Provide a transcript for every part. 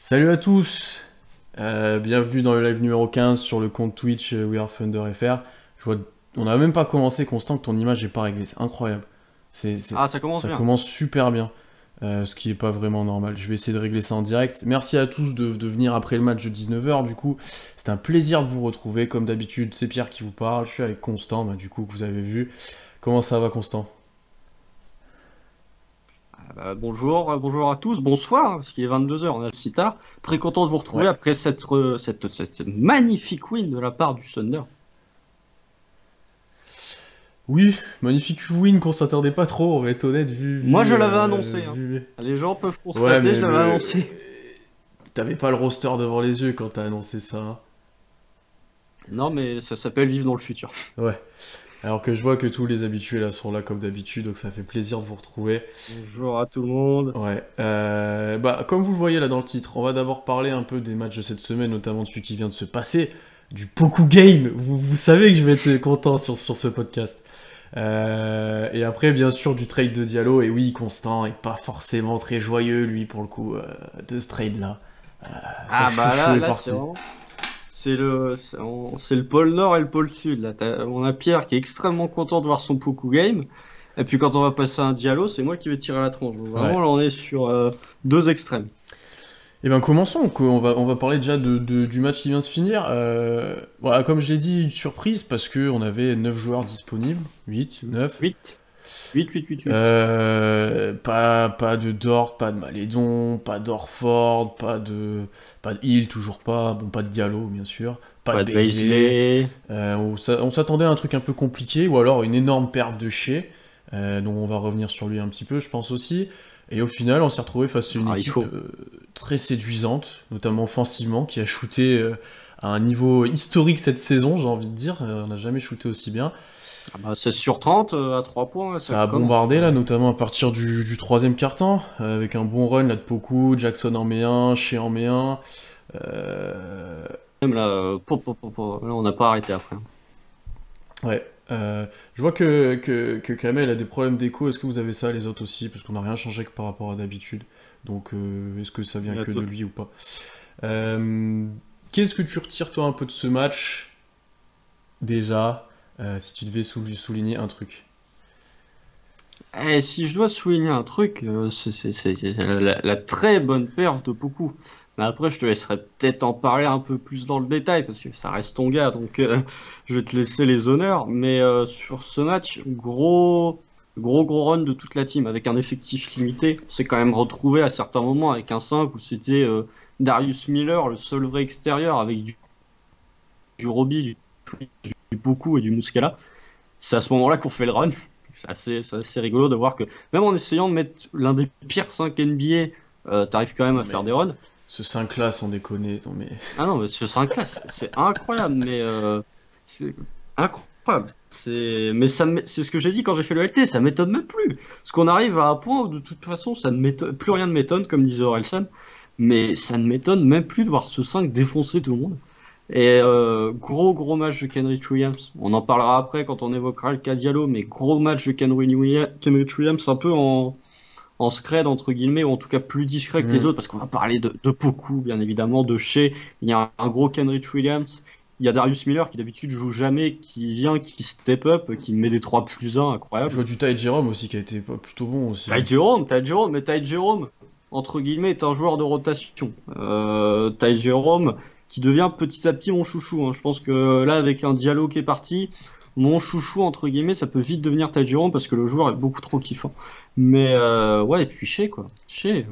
Salut à tous, bienvenue dans le live numéro 15 sur le compte Twitch We Are Thunder FR. On n'a même pas commencé, Constant, que ton image n'est pas réglée, c'est incroyable. Ah, ça commence Ça bien. commence super bien, ce qui n'est pas vraiment normal. Je vais essayer de régler ça en direct. Merci à tous de venir après le match de 19h, du coup, c'est un plaisir de vous retrouver. Comme d'habitude, c'est Pierre qui vous parle, je suis avec Constant, du coup, que vous avez vu. Comment ça va, Constant? Bonjour à tous, bonsoir, hein, parce qu'il est 22h, on a si tard. Très content de vous retrouver Ouais. après cette magnifique win de la part du Thunder. Oui, magnifique win qu'on s'attendait pas trop, on va être honnête, Moi, je l'avais annoncé, hein. Les gens peuvent Ouais, constater, mais je l'avais annoncé. T'avais pas le roster devant les yeux quand t'as annoncé ça, hein. Non, mais ça s'appelle vivre dans le futur. Ouais. Alors que je vois que tous les habitués là sont là comme d'habitude, donc ça fait plaisir de vous retrouver. Bonjour à tout le monde. Ouais. Comme vous le voyez là dans le titre, on va d'abord parler un peu des matchs de cette semaine, notamment de celui qui vient de se passer, du Poku Game. Vous savez que je vais être content sur ce podcast. Et après, bien sûr, du trade de Diallo. Et oui, Constant est pas forcément très joyeux, lui, pour le coup, de ce trade-là. Ah Son bah chouchou est là, parti. c'est le pôle Nord et le pôle Sud. Là, on a Pierre qui est extrêmement content de voir son Poku Game. Et puis quand on va passer à un Diallo, c'est moi qui vais tirer la tronche. Donc, Ouais. vraiment, là, on est sur deux extrêmes. Eh ben commençons, on va parler déjà du match qui vient de se finir. Voilà, comme je l'ai dit, une surprise parce qu'on avait 9 joueurs disponibles, 8, 9. 8. 8. Pas de Dort, pas de Malédon, pas d'Orford, pas de Hill, toujours pas, bon, pas de Diallo bien sûr, pas Pas de de Beasley. Beasley. On s'attendait à un truc un peu compliqué, ou alors une énorme perf de Shea, dont on va revenir sur lui un petit peu, je pense aussi. Et au final, on s'est retrouvé face à une Ah, il équipe faut. très séduisante, notamment offensivement, qui a shooté à un niveau historique cette saison, j'ai envie de dire. On n'a jamais shooté aussi bien. Ah bah, 16 sur 30 à 3 points, ça Ça a commence. bombardé là, notamment à partir du troisième quart-temps, avec un bon run là de Poku, Jackson en met un, Shea en met un. Euh, Même là, là, on n'a pas arrêté après. Ouais. Je vois que Kamel a des problèmes d'écho. Est-ce que vous avez ça, les autres aussi? Parce qu'on n'a rien changé que par rapport à d'habitude. Donc, est-ce que ça vient que de lui ou pas? Euh, Qu'est-ce que tu retires, toi, un peu de ce match, déjà, si tu devais souligner un truc? Si je dois souligner un truc, c'est la très bonne perf de Poku. Mais après, je te laisserai peut-être en parler un peu plus dans le détail, parce que ça reste ton gars, donc je vais te laisser les honneurs. Mais sur ce match, gros run de toute la team, avec un effectif limité. On s'est quand même retrouvé à certains moments avec un 5 où c'était Darius Miller, le seul vrai extérieur, avec du Roby, du Poku et du Muscala. C'est à ce moment-là qu'on fait le run. C'est assez rigolo de voir que même en essayant de mettre l'un des pires 5 NBA, t'arrives quand même à Mais faire des runs. ce 5-là, sans déconner, non mais... Ah non, mais ce 5 là, c'est incroyable, mais c'est incroyable. C'est ce que j'ai dit quand j'ai fait le LT, ça m'étonne même plus. Parce qu'on arrive à un point où de toute façon, ça ne m'étonne, plus rien ne m'étonne, comme disait Orelsan, mais ça ne m'étonne même plus de voir ce 5 défoncer tout le monde. Et gros match de Kenrich Williams. On en parlera après quand on évoquera le cas Diallo, mais gros match de Kenrich Williams un peu en scred entre guillemets, ou en tout cas plus discret que les autres, parce qu'on va parler de Poku, bien évidemment, de Shea. Il y a un gros Kenrich Williams. Il y a Darius Miller qui d'habitude joue jamais, qui vient, qui step up, qui met des 3 plus 1 Je incroyable. vois du Ty Jerome aussi, qui a été plutôt bon aussi. Ty Jerome, entre guillemets, est un joueur de rotation. Ty Jerome, qui devient petit à petit mon chouchou, hein. Je pense que là, avec un Diallo qui est parti, mon chouchou, entre guillemets, ça peut vite devenir Ty Jerome parce que le joueur est beaucoup trop kiffant. Mais ouais, et puis Shea, quoi. Shea,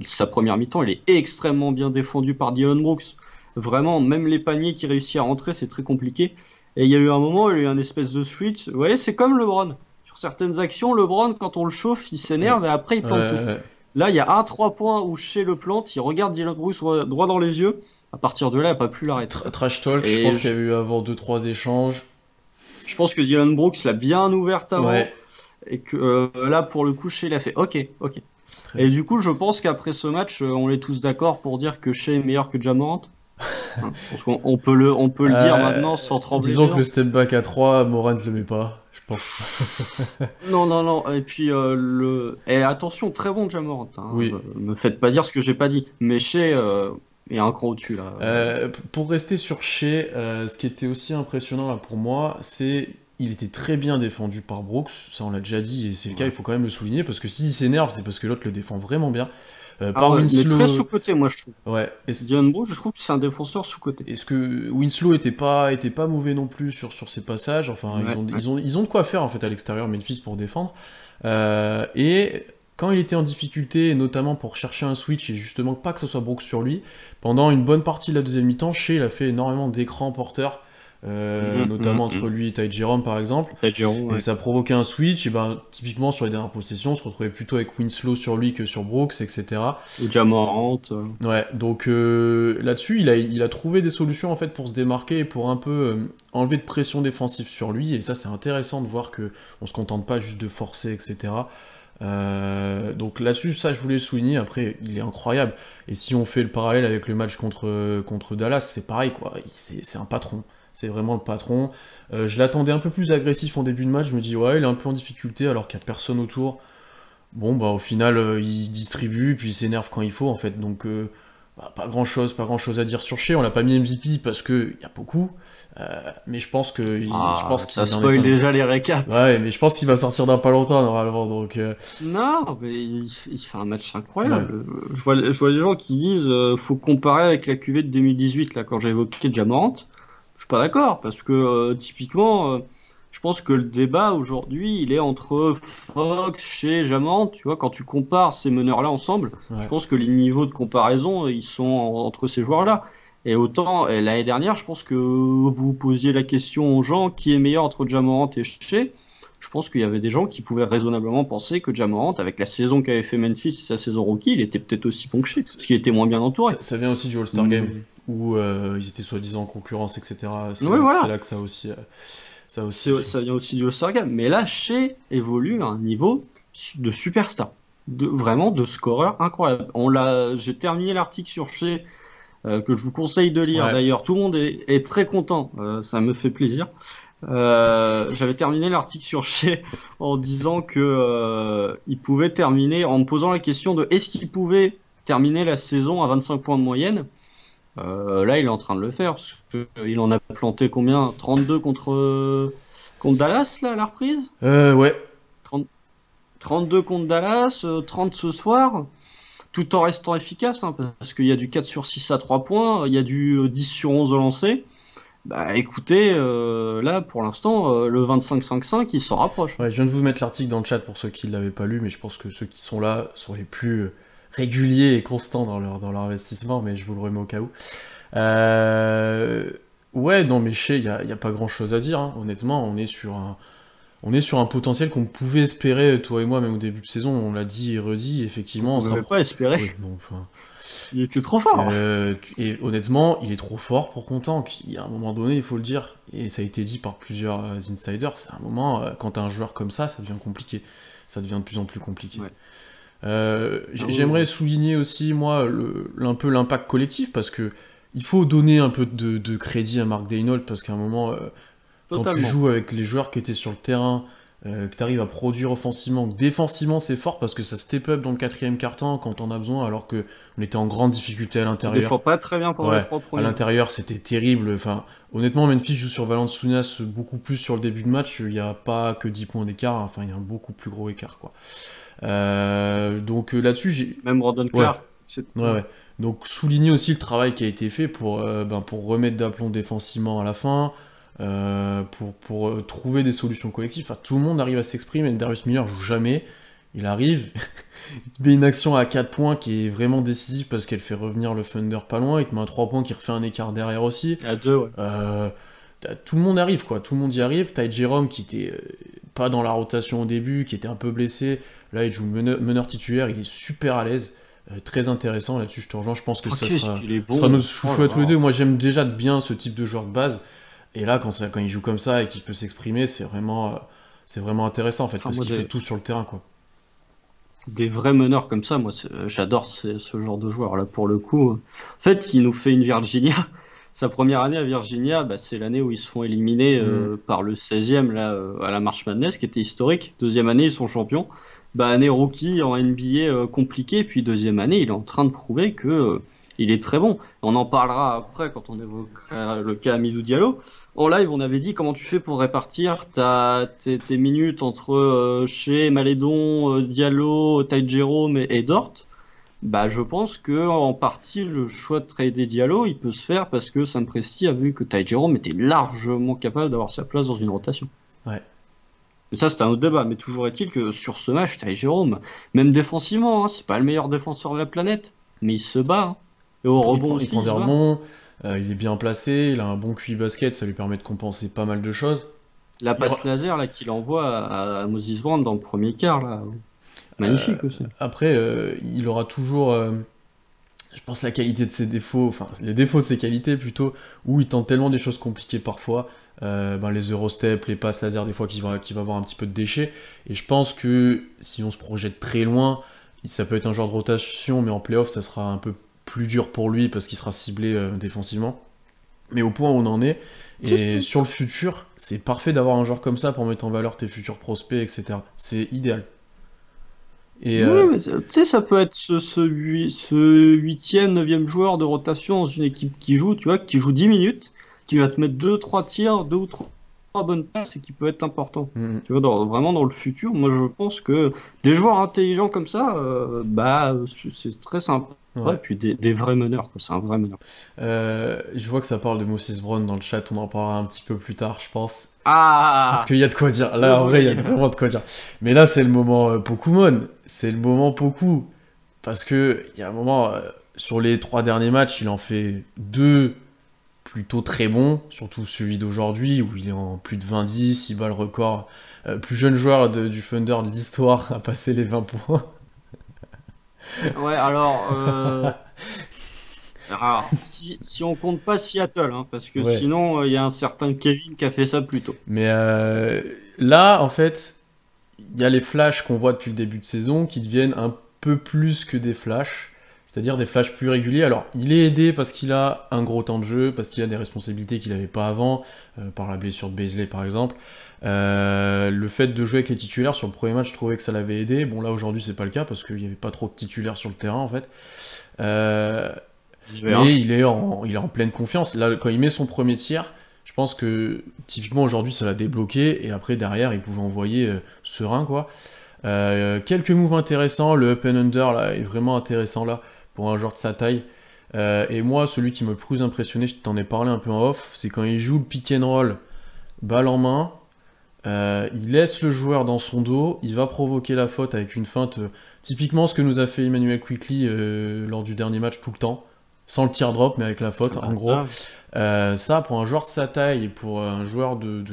sa première mi-temps, il est extrêmement bien défendu par Dillon Brooks. Vraiment, même les paniers qui réussissent à rentrer, c'est très compliqué. Et il y a eu un moment où il y a eu un espèce de switch. Vous voyez, c'est comme LeBron. Sur certaines actions, LeBron, quand on le chauffe, il s'énerve et après il plante tout. Ouais. Là, il y a un 3 points où Shea le plante, il regarde Dillon Brooks droit dans les yeux. À partir de là, il n'a pas pu l'arrêter. Trash talk, je Et pense qu'il y a eu avant 2-3 échanges. je pense que Dillon Brooks l'a bien ouverte avant. Ouais. Et que là, pour le coup, Shea, il a fait OK. Très Et du coup, je pense qu'après ce match, on est tous d'accord pour dire que Shea est meilleur que Ja Morant. Parce qu'on on peut le dire maintenant sans trembler Disons que dedans. le step back à 3, Morant le met pas. Je pense. Non, non, non. Et puis, Et attention, très bon Ja Morant, hein. Oui. Me faites pas dire ce que j'ai pas dit. Mais chez, il y a un cran au-dessus, là. Pour rester sur Shea, ce qui était aussi impressionnant là pour moi, c'est il était très bien défendu par Brooks, ça on l'a déjà dit et c'est le cas, il faut quand même le souligner parce que s'il s'énerve, c'est parce que l'autre le défend vraiment bien. Ah ouais, mais Winslow, très sous-coté, moi, je trouve. ouais. Dylan Brooks, je trouve que c'est un défenseur sous-coté. Est-ce que Winslow était pas mauvais non plus sur ses passages, enfin Ouais, ouais. ils ont de quoi faire en fait à l'extérieur Memphis pour défendre. Et quand il était en difficulté, et notamment pour chercher un switch et justement pas que ce soit Brooks sur lui, pendant une bonne partie de la deuxième mi-temps, Shea il a fait énormément d'écrans porteurs, notamment entre lui et Ty Jerome par exemple. Ty Jerome, Et ouais. ça provoquait un switch, et ben typiquement sur les dernières possessions, on se retrouvait plutôt avec Winslow sur lui que sur Brooks, etc. Ou Ja Morant. Ouais, donc là-dessus, il a trouvé des solutions en fait pour se démarquer et pour un peu enlever de pression défensive sur lui, et ça c'est intéressant de voir que on se contente pas juste de forcer, etc. Donc là-dessus, ça je voulais le souligner. Après, il est incroyable. Et si on fait le parallèle avec le match contre Dallas, c'est pareil quoi. C'est un patron. C'est vraiment le patron. Je l'attendais un peu plus agressif en début de match. Je me dis ouais, il est un peu en difficulté alors qu'il n'y a personne autour. Bon bah au final, il distribue puis il s'énerve quand il faut en fait. Donc pas grand chose à dire sur Shea. On l'a pas mis MVP parce que il y a beaucoup. Mais je pense qu'il Ça en est spoil pas. déjà les récaps. Ouais, mais je pense qu'il va sortir dans pas longtemps normalement. Donc Non, mais il fait un match ouais. incroyable. Je vois les gens qui disent faut comparer avec la QV de 2018, là, quand j'ai évoqué Ja Morant. Je suis pas d'accord, parce que typiquement, je pense que le débat aujourd'hui, il est entre Fox, Shea, Ja Morant. Tu vois, quand tu compares ces meneurs-là ensemble, je Ouais. pense que les niveaux de comparaison, ils sont entre ces joueurs-là. Et autant, l'année dernière, je pense que vous posiez la question aux gens qui est meilleur entre Ja Morant et Shea. Je pense qu'il y avait des gens qui pouvaient raisonnablement penser que Ja Morant, avec la saison qu'avait fait Memphis et sa saison rookie, il était peut-être aussi bon que Shea, parce qu'il était moins bien entouré. Ça vient aussi du All-Star Game, où ils étaient soi-disant en concurrence, etc. Oui, voilà. C'est là que ça aussi. Ça vient aussi du All-Star Game. Mais là, Shea évolue à un niveau de superstar. Vraiment de scoreur incroyable. J'ai terminé l'article sur Shea, que je vous conseille de lire. Ouais. D'ailleurs, tout le monde est très content. Ça me fait plaisir. J'avais terminé l'article sur Shea en disant que il pouvait terminer, en me posant la question de est-ce qu'il pouvait terminer la saison à 25 points de moyenne. Là, il est en train de le faire, parce que il en a planté combien? 32 contre Dallas, là, à la reprise? Ouais. 30 32 contre Dallas, 30 ce soir, tout en restant efficace, hein, parce qu'il y a du 4 sur 6 à 3 points, il y a du 10 sur 11 au lancer. Bah écoutez, là, pour l'instant, le 25-5-5, il s'en rapproche. Ouais, je viens de vous mettre l'article dans le chat pour ceux qui ne l'avaient pas lu, mais je pense que ceux qui sont là sont les plus réguliers et constants dans leur investissement, mais je vous le remets au cas où. Ouais, non, mais Shea, il n'y a pas grand-chose à dire, hein. Honnêtement, on est sur un potentiel qu'on pouvait espérer, toi et moi, même au début de saison, on l'a dit et redit, effectivement. On ne pouvait pas espérer. Oui, non, enfin... Il était trop fort. Et honnêtement, il est trop fort pour qu'on tank. Il y a un moment donné, il faut le dire, et ça a été dit par plusieurs insiders, c'est un moment, quand t'as un joueur comme ça devient compliqué. Ça devient de plus en plus compliqué. Ouais. J'aimerais souligner aussi, moi, un peu l'impact collectif, parce que il faut donner un peu de crédit à Mark Daigneault, parce qu'à un moment, quand tu Totalement. joues avec les joueurs qui étaient sur le terrain, que tu arrives à produire offensivement, défensivement c'est fort parce que ça step up dans le quatrième quart-temps quand on a besoin, alors que on était en grande difficulté à On l'intérieur. défend pas très bien pendant Ouais, les 3 à premiers. l'intérieur c'était terrible. Enfin, honnêtement, Memphis joue sur Valanciunas beaucoup plus sur le début de match. Il n'y a pas que 10 points d'écart. Enfin, il y a un beaucoup plus gros écart, quoi. Donc là-dessus, j'ai. Même Brandon Ouais, Clark. ouais. Donc souligner aussi le travail qui a été fait pour remettre d'aplomb défensivement à la fin. Pour trouver des solutions collectives. Enfin, tout le monde arrive à s'exprimer. Darius Miller joue jamais. Il arrive, il te met une action à 4 points qui est vraiment décisive parce qu'elle fait revenir le Thunder pas loin. Il te met un 3 points qui refait un écart derrière aussi. À 2, ouais. Tout le monde arrive, quoi. Tout le monde y arrive. Ty Jerome qui était pas dans la rotation au début, qui était un peu blessé. Là, il joue meneur titulaire. Il est super à l'aise. Très intéressant là-dessus. Je te rejoins. Je pense que ça sera notre chouchou à tous les deux. Moi, j'aime déjà bien ce type de joueur de base. Et là, quand il joue comme ça et qu'il peut s'exprimer, c'est vraiment intéressant en fait, parce qu'il fait tout sur le terrain, quoi. Des vrais meneurs comme ça, moi j'adore ce genre de joueur là pour le coup. En fait, il nous fait une Virginia. sa première année à Virginia, bah, c'est l'année où ils se font éliminer par le 16e là, à la March Madness, qui était historique. Deuxième année, ils sont champions. Bah, année rookie en NBA compliquée, puis deuxième année, il est en train de prouver que il est très bon. On en parlera après quand on évoquera le cas Amidou Diallo. En live, on avait dit comment tu fais pour répartir tes minutes entre Shea, Malédon, Diallo, Ty Jerome et Dort. Bah, je pense que en partie le choix de trader Diallo, il peut se faire parce que Sam Presti a vu que Ty Jerome était largement capable d'avoir sa place dans une rotation. Ouais. Mais ça, c'est un autre débat. Mais toujours est-il que sur ce match, Ty Jerome, même défensivement, hein, c'est pas le meilleur défenseur de la planète, mais il se bat. Hein. Et au rebond aussi, il prend il des se bat. rebonds, il est bien placé, il a un bon QI basket, ça lui permet de compenser pas mal de choses. La passe laser là qu'il envoie à Moses Brown dans le premier quart, là. Magnifique aussi. Après, il aura toujours, je pense, la qualité de ses défauts, enfin les défauts de ses qualités plutôt, où il tente tellement des choses compliquées parfois, les Eurostep, les passes laser, des fois qu'il va avoir un petit peu de déchets. Et je pense que si on se projette très loin, ça peut être un genre de rotation, mais en playoff, ça sera un peu plus dur pour lui parce qu'il sera ciblé défensivement. Mais au point où on en est, et sur le futur, c'est parfait d'avoir un joueur comme ça pour mettre en valeur tes futurs prospects, etc. C'est idéal. Et, Oui, mais tu sais, ça peut être ce 8e, 9e joueur de rotation dans une équipe qui joue, tu vois, qui joue 10 minutes, qui va te mettre 2-3 tirs, 2 ou 3 bonnes passes et qui peut être important. Tu vois, vraiment dans le futur, moi je pense que des joueurs intelligents comme ça, bah, c'est très sympa. Ouais. Et puis des vrais meneurs, quoi. C'est un vrai meneur. je vois que ça parle de Moses Brown dans le chat, on en parlera un petit peu plus tard, je pense. Ah! Parce qu'il y a de quoi dire. Là, en vrai, il y a vraiment de quoi dire. Mais là, c'est le moment Pokémon. C'est le moment Poku. Parce que il y a un moment, sur les 3 derniers matchs, il en fait 2 plutôt très bons. Surtout celui d'aujourd'hui, où il est en plus de 20-10, il bat le record. Plus jeune joueur du Thunder de l'histoire à passer les 20 points. Ouais, alors, si on compte pas Seattle, hein, parce que Ouais. sinon, il y a un certain Kevin qui a fait ça plus tôt. Mais là, en fait, il y a les flashs qu'on voit depuis le début de saison qui deviennent un peu plus que des flashs, c'est-à-dire des flashs plus réguliers. Alors, il est aidé parce qu'il a un gros temps de jeu, parce qu'il a des responsabilités qu'il n'avait pas avant, par la blessure de Beasley par exemple. Le fait de jouer avec les titulaires sur le premier match, je trouvais que ça l'avait aidé. Bon, là aujourd'hui, c'est pas le cas parce qu'il n'y avait pas trop de titulaires sur le terrain en fait. Mais il est en pleine confiance. Là, quand il met son premier tir, je pense que typiquement aujourd'hui ça l'a débloqué et après derrière il pouvait envoyer serein quoi. Quelques moves intéressants, le up and under là est vraiment intéressant là pour un joueur de sa taille. Et moi celui qui m'a le plus impressionné, je t'en ai parlé un peu en off, c'est quand il joue le pick and roll, balle en main, il laisse le joueur dans son dos, il va provoquer la faute avec une feinte, typiquement ce que nous a fait Emmanuel Quickley lors du dernier match tout le temps. Sans le tear drop, mais avec la faute, en gros. Ça, pour un joueur de sa taille et pour un joueur de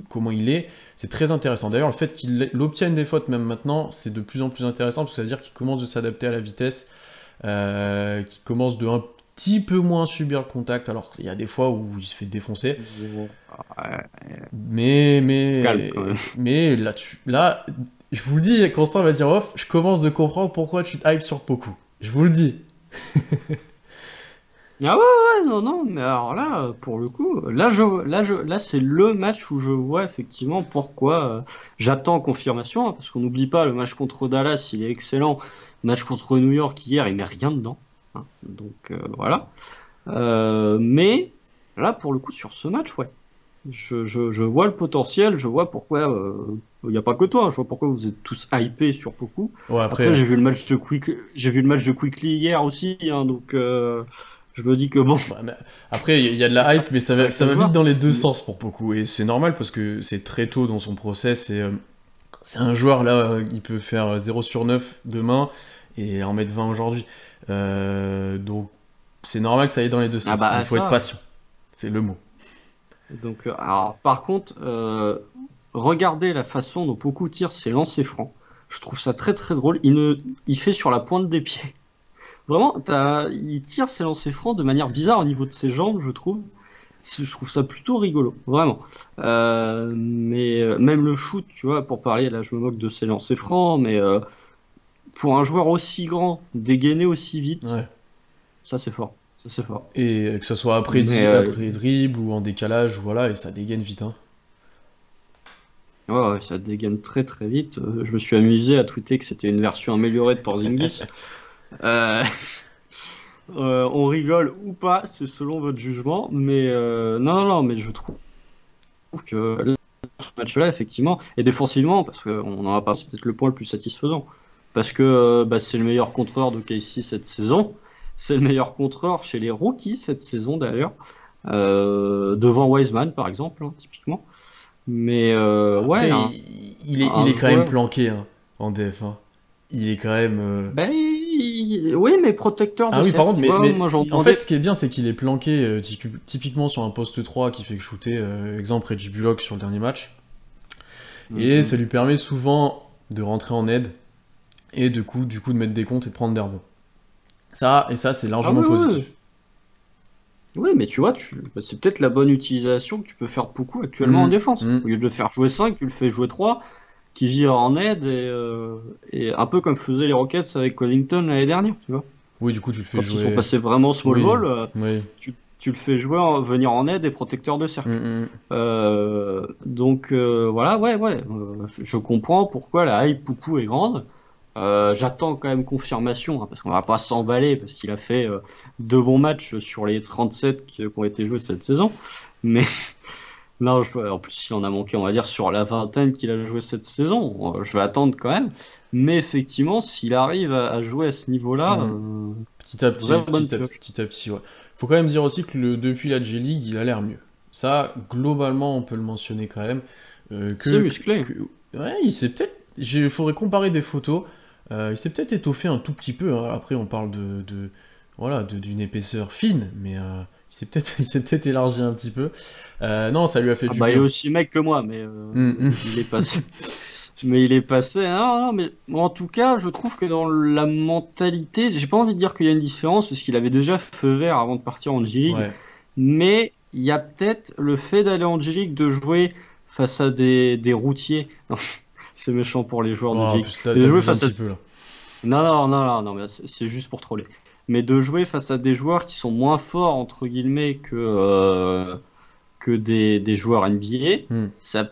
comment il est, c'est très intéressant. D'ailleurs, le fait qu'il obtienne des fautes même maintenant, c'est de plus en plus intéressant parce que ça veut dire qu'il commence de s'adapter à la vitesse, qu'il commence de un petit peu moins subir le contact. Alors, il y a des fois où il se fait défoncer. Mais là-dessus, là, je vous le dis, Constant va dire off, je commence de comprendre pourquoi tu te hype sur Poku. Je vous le dis. Ah ouais, non, mais alors là, pour le coup, là c'est le match où je vois effectivement pourquoi j'attends confirmation, hein, parce qu'on n'oublie pas, le match contre Dallas, il est excellent. Le match contre New York hier, il met rien dedans. Hein, donc voilà. Mais là, pour le coup, sur ce match, ouais. Je vois le potentiel, je vois pourquoi. Il n'y a pas que toi, hein, je vois pourquoi vous êtes tous hypés sur beaucoup. Ouais, Après, j'ai vu le match de Quickly hier aussi, hein, donc je me dis que bon. Ouais, après, il y a de la hype, mais ça va vite dans les deux sens pour beaucoup. Et c'est normal parce que c'est très tôt dans son process. C'est un joueur là, il peut faire 0 sur 9 demain et en mettre 20 aujourd'hui. Donc c'est normal que ça aille dans les deux sens. Il faut être patient. C'est le mot. Donc, alors, par contre, regardez la façon dont Poku tire ses lancers francs. Je trouve ça très très drôle. Il fait sur la pointe des pieds. Vraiment, il tire ses lancers francs de manière bizarre au niveau de ses jambes, je trouve. Je trouve ça plutôt rigolo, vraiment. Mais même le shoot, tu vois, pour parler, là je me moque de ses lancers francs, mais pour un joueur aussi grand, dégainer aussi vite, ouais. Ça c'est fort. c'est fort. Et que ce soit après, après dribble ou en décalage, voilà, et ça dégaine vite. Hein. Ouais, ça dégaine très très vite. Je me suis amusé à tweeter que c'était une version améliorée de Porzingis. Euh, on rigole ou pas, c'est selon votre jugement, mais non, mais je trouve que ce match-là, effectivement, et défensivement, parce qu'on en a pas, c'est peut-être le point le plus satisfaisant, parce que c'est le meilleur contreur de KC cette saison, c'est le meilleur contreur chez les rookies cette saison d'ailleurs, devant Wiseman par exemple, hein, typiquement. Mais Après, ouais, il est quand même planqué hein, en DF. Hein. Il est quand même. Ben, oui, mais protecteur de Ah oui, par cercle, contre, tu vois, moi en j'entendais. fait, ce qui est bien, c'est qu'il est planqué typiquement sur un poste 3 qui fait que shooter, exemple Reggie Bullock sur le dernier match. Et ça lui permet souvent de rentrer en aide et du coup de mettre des comptes et de prendre des rebonds. Ça, c'est largement positif. Oui, mais tu vois, c'est peut-être la bonne utilisation que tu peux faire de Poku actuellement en défense. Au lieu de le faire jouer 5, tu le fais jouer 3, qui vire en aide, et un peu comme faisaient les Rockets avec Covington l'année dernière, tu vois. Oui, du coup, tu le fais Quand jouer. ils sont passés vraiment small ball, oui. tu le fais jouer, venir en aide et protecteur de cercle. Donc voilà, ouais, je comprends pourquoi la hype Poku est grande. J'attends quand même confirmation, hein, parce qu'on va pas s'emballer, parce qu'il a fait 2 bons matchs sur les 37 qui ont été joués cette saison. Mais non, en plus, il en a manqué, on va dire, sur la vingtaine qu'il a joué cette saison. Je vais attendre quand même. Mais effectivement, s'il arrive à jouer à ce niveau-là, petit à petit, ouais. Faut quand même dire aussi que depuis la G-League, il a l'air mieux. Ça, globalement, on peut le mentionner quand même. C'est musclé. Ouais, il s'est peut-être... Il faudrait comparer des photos. Il s'est peut-être étoffé un tout petit peu. Hein. Après, on parle d'une épaisseur fine, mais il s'est peut-être élargi un petit peu. Non, ça lui a fait du bien. Il est aussi mec que moi, mais il est passé. Mais il est passé. Non, mais en tout cas, je trouve que dans la mentalité, j'ai pas envie de dire qu'il y a une différence, parce qu'il avait déjà feu vert avant de partir en G-League. Ouais. Mais il y a peut-être le fait d'aller en G-League, de jouer face à des routiers. C'est méchant pour les joueurs de G-League. De jouer face à... Non, mais c'est juste pour troller. Mais de jouer face à des joueurs qui sont moins forts, entre guillemets, que des joueurs NBA, ça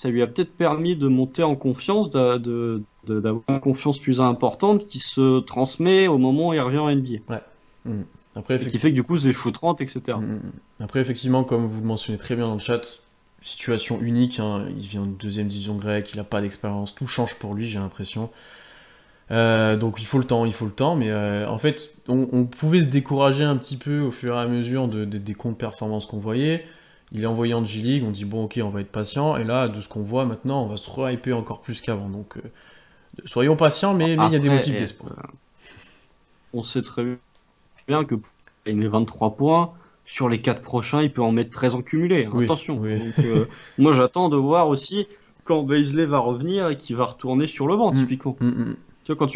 lui a peut-être permis de monter en confiance, d'avoir une confiance plus importante qui se transmet au moment où il revient en NBA. Ouais. Après, et qui fait que du coup, c'est shoot 30, etc. Après, effectivement, comme vous le mentionnez très bien dans le chat, situation unique, hein. Il vient de 2e division grecque, il n'a pas d'expérience, tout change pour lui, j'ai l'impression. Donc il faut le temps, mais en fait, on pouvait se décourager un petit peu au fur et à mesure des contre-performances qu'on voyait. Il est envoyé en G-League, on dit bon ok, on va être patient, et là, de ce qu'on voit maintenant, on va se re-hyper encore plus qu'avant. Donc soyons patients, mais il y a des motifs d'espoir. On sait très bien que il met 23 points. Sur les 4 prochains, il peut en mettre 13 en cumulé. Hein. Oui, attention. Oui. Donc, moi, j'attends de voir aussi quand Bazley va revenir et qu'il va retourner sur le banc, typiquement. Tu vois, quand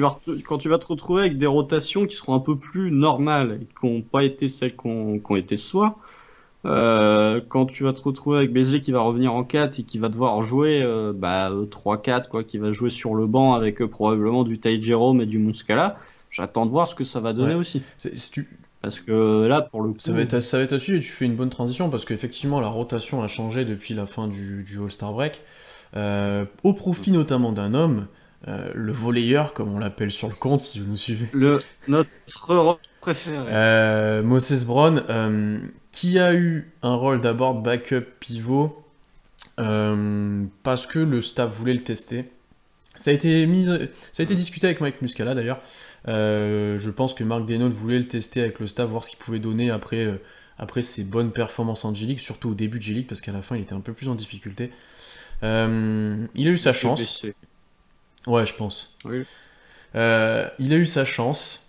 tu vas te retrouver avec des rotations qui seront un peu plus normales et qui n'ont pas été celles qu'on été ce soir, quand tu vas te retrouver avec Bazley qui va revenir en 4 et qui va devoir jouer 3-4, quoi, qui va jouer sur le banc avec probablement du Ty Jerome et du Muscala, j'attends de voir ce que ça va donner aussi. Parce que là, pour le coup... Ça va être à suivre et tu fais une bonne transition, parce qu'effectivement, la rotation a changé depuis la fin du All-Star Break, au profit notamment d'un homme, le volleyeur, comme on l'appelle sur le compte, si vous nous suivez. Notre préféré. Moses Brown, qui a eu un rôle d'abord backup pivot, parce que le staff voulait le tester. Ça a été discuté avec Mike Muscala d'ailleurs. Je pense que Mark Daigneault voulait le tester avec le staff, voir ce qu'il pouvait donner après ses bonnes performances en G-League, surtout au début de G-League, parce qu'à la fin il était un peu plus en difficulté. Il a eu sa chance. Ouais, je pense. Oui. Il a eu sa chance.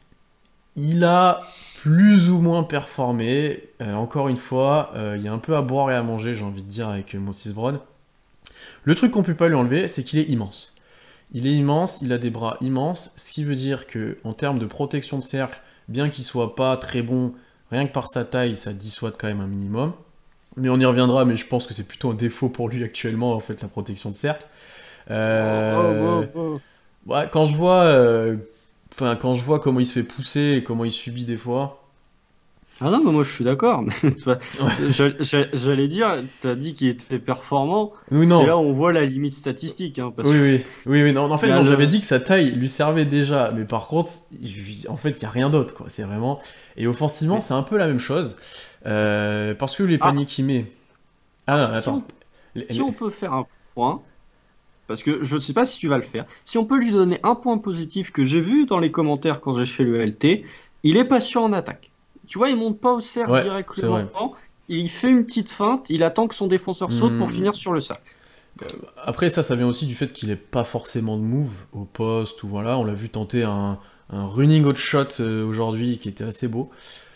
Il a plus ou moins performé. Encore une fois, il y a un peu à boire et à manger, j'ai envie de dire, avec Moses Brown. Le truc qu'on peut pas lui enlever, c'est qu'il est immense. Il est immense, il a des bras immenses, ce qui veut dire que en termes de protection de cercle, bien qu'il soit pas très bon, rien que par sa taille, ça dissuade quand même un minimum. Mais on y reviendra, mais je pense que c'est plutôt un défaut pour lui actuellement, en fait, la protection de cercle. Ouais, quand je vois enfin, quand je vois comment il se fait pousser et comment il subit des fois. Ah non, mais moi je suis d'accord. Mais tu vois, Ouais. j'allais dire, t'as dit qu'il était performant. Oui, C'est là non. où on voit la limite statistique, hein, parce Oui, que oui, oui, oui, non, en il fait, y a non, j'avais le. dit que sa taille lui servait déjà, mais par contre, en fait, il n'y a rien d'autre, quoi, c'est vraiment... Et offensivement, Mais- c'est un peu la même chose, parce que les Ah, paniers qu'il met... Ah non, si attends. on, si on peut faire un point, parce que je ne sais pas si tu vas le faire, si on peut lui donner un point positif que j'ai vu dans les commentaires quand j'ai fait le LT, il est patient en attaque. Tu vois, il monte pas au cercle Ouais, c'est vrai. directement, il fait une petite feinte, il attend que son défenseur saute pour Hmm, finir sur le cercle. Après, ça vient aussi du fait qu'il n'ait pas forcément de move au poste, ou voilà, on l'a vu tenter un running out shot aujourd'hui qui était assez beau.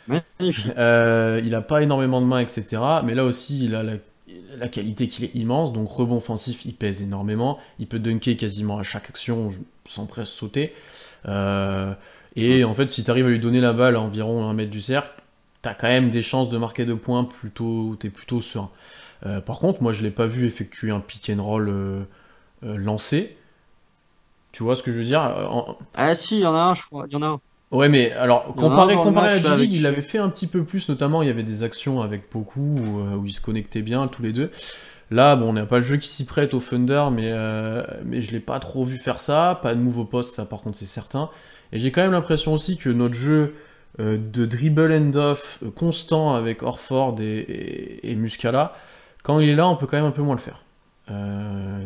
Magnifique. Il a pas énormément de mains, etc. Mais là aussi, il a la qualité qu'il est immense, donc rebond offensif, il pèse énormément. Il peut dunker quasiment à chaque action sans presque sauter. Euh, et en fait, si tu arrives à lui donner la balle à environ 1 mètre du cercle, t'as quand même des chances de marquer 2 points, t'es plutôt serein. Par contre, moi je l'ai pas vu effectuer un pick and roll lancé. Tu vois ce que je veux dire? Ah si, il y en a un, je crois, il y en a un. Ouais, mais alors, Il y en a un dans le comparé à la match là G-League, il avec. l'avait fait un petit peu plus, notamment il y avait des actions avec beaucoup où ils se connectaient bien tous les deux. Là, bon, on n'a pas le jeu qui s'y prête au Thunder, mais je l'ai pas trop vu faire ça. Pas de nouveau poste, ça par contre c'est certain. Et j'ai quand même l'impression aussi que notre jeu de dribble end-off constant avec Horford et Muscala, quand il est là, on peut quand même un peu moins le faire.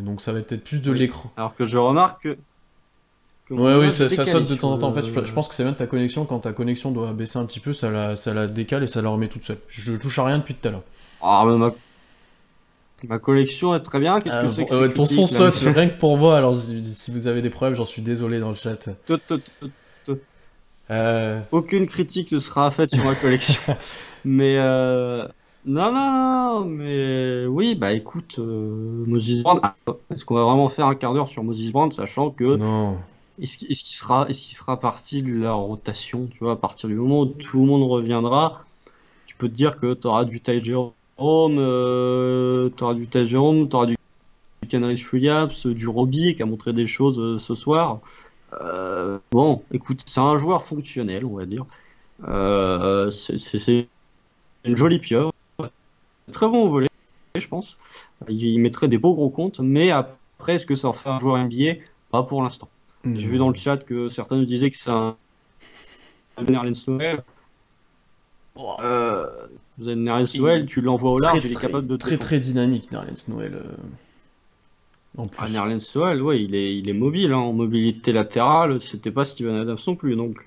Donc ça va être plus de Oui. l'écran. Alors que je remarque que Ouais, mon oui, image est ça décalée saute de sur temps en temps. En fait, je le. pense que c'est bien de ta connexion. Quand ta connexion doit baisser un petit peu, ça la décale et ça la remet toute seule. Je touche à rien depuis tout à l'heure. Ah, mais ma collection est très bien. Qu'est-ce que c'est que ces Ton son critiques là? saute, rien que pour moi. Alors, si vous avez des problèmes, j'en suis désolé dans le chat. Tout, tout, tout, tout. Euh, Aucune critique ne sera faite sur ma collection. Mais non, non, non, mais oui, bah écoute, Moses Brown, est-ce qu'on va vraiment faire un quart d'heure sur Moses Brown, sachant que non. est-ce qu'il fera partie de la rotation, tu vois, à partir du moment où tout le monde reviendra, tu peux te dire que tu auras du Ty Jerome, tu auras du Kenrich Williams, du Roby qui a montré des choses ce soir. Bon, écoute, c'est un joueur fonctionnel, on va dire. C'est une jolie pieuvre. Très bon au volley, je pense. Il mettrait des beaux gros comptes, mais après, est-ce que ça en fait un joueur NBA? Pas pour l'instant. J'ai vu dans le chat que certains nous disaient que c'est un Nerlens Noël. Oh, Euh, Vous avez Nerlens Noël, il- tu l'envoies au très, large, il est très, capable de te très, défendre. très dynamique, Nerlens Noël. En Ah, plus. Nerlens Noël, ouais, il est mobile, hein, en mobilité latérale. C'était pas Steven Adams non plus, donc.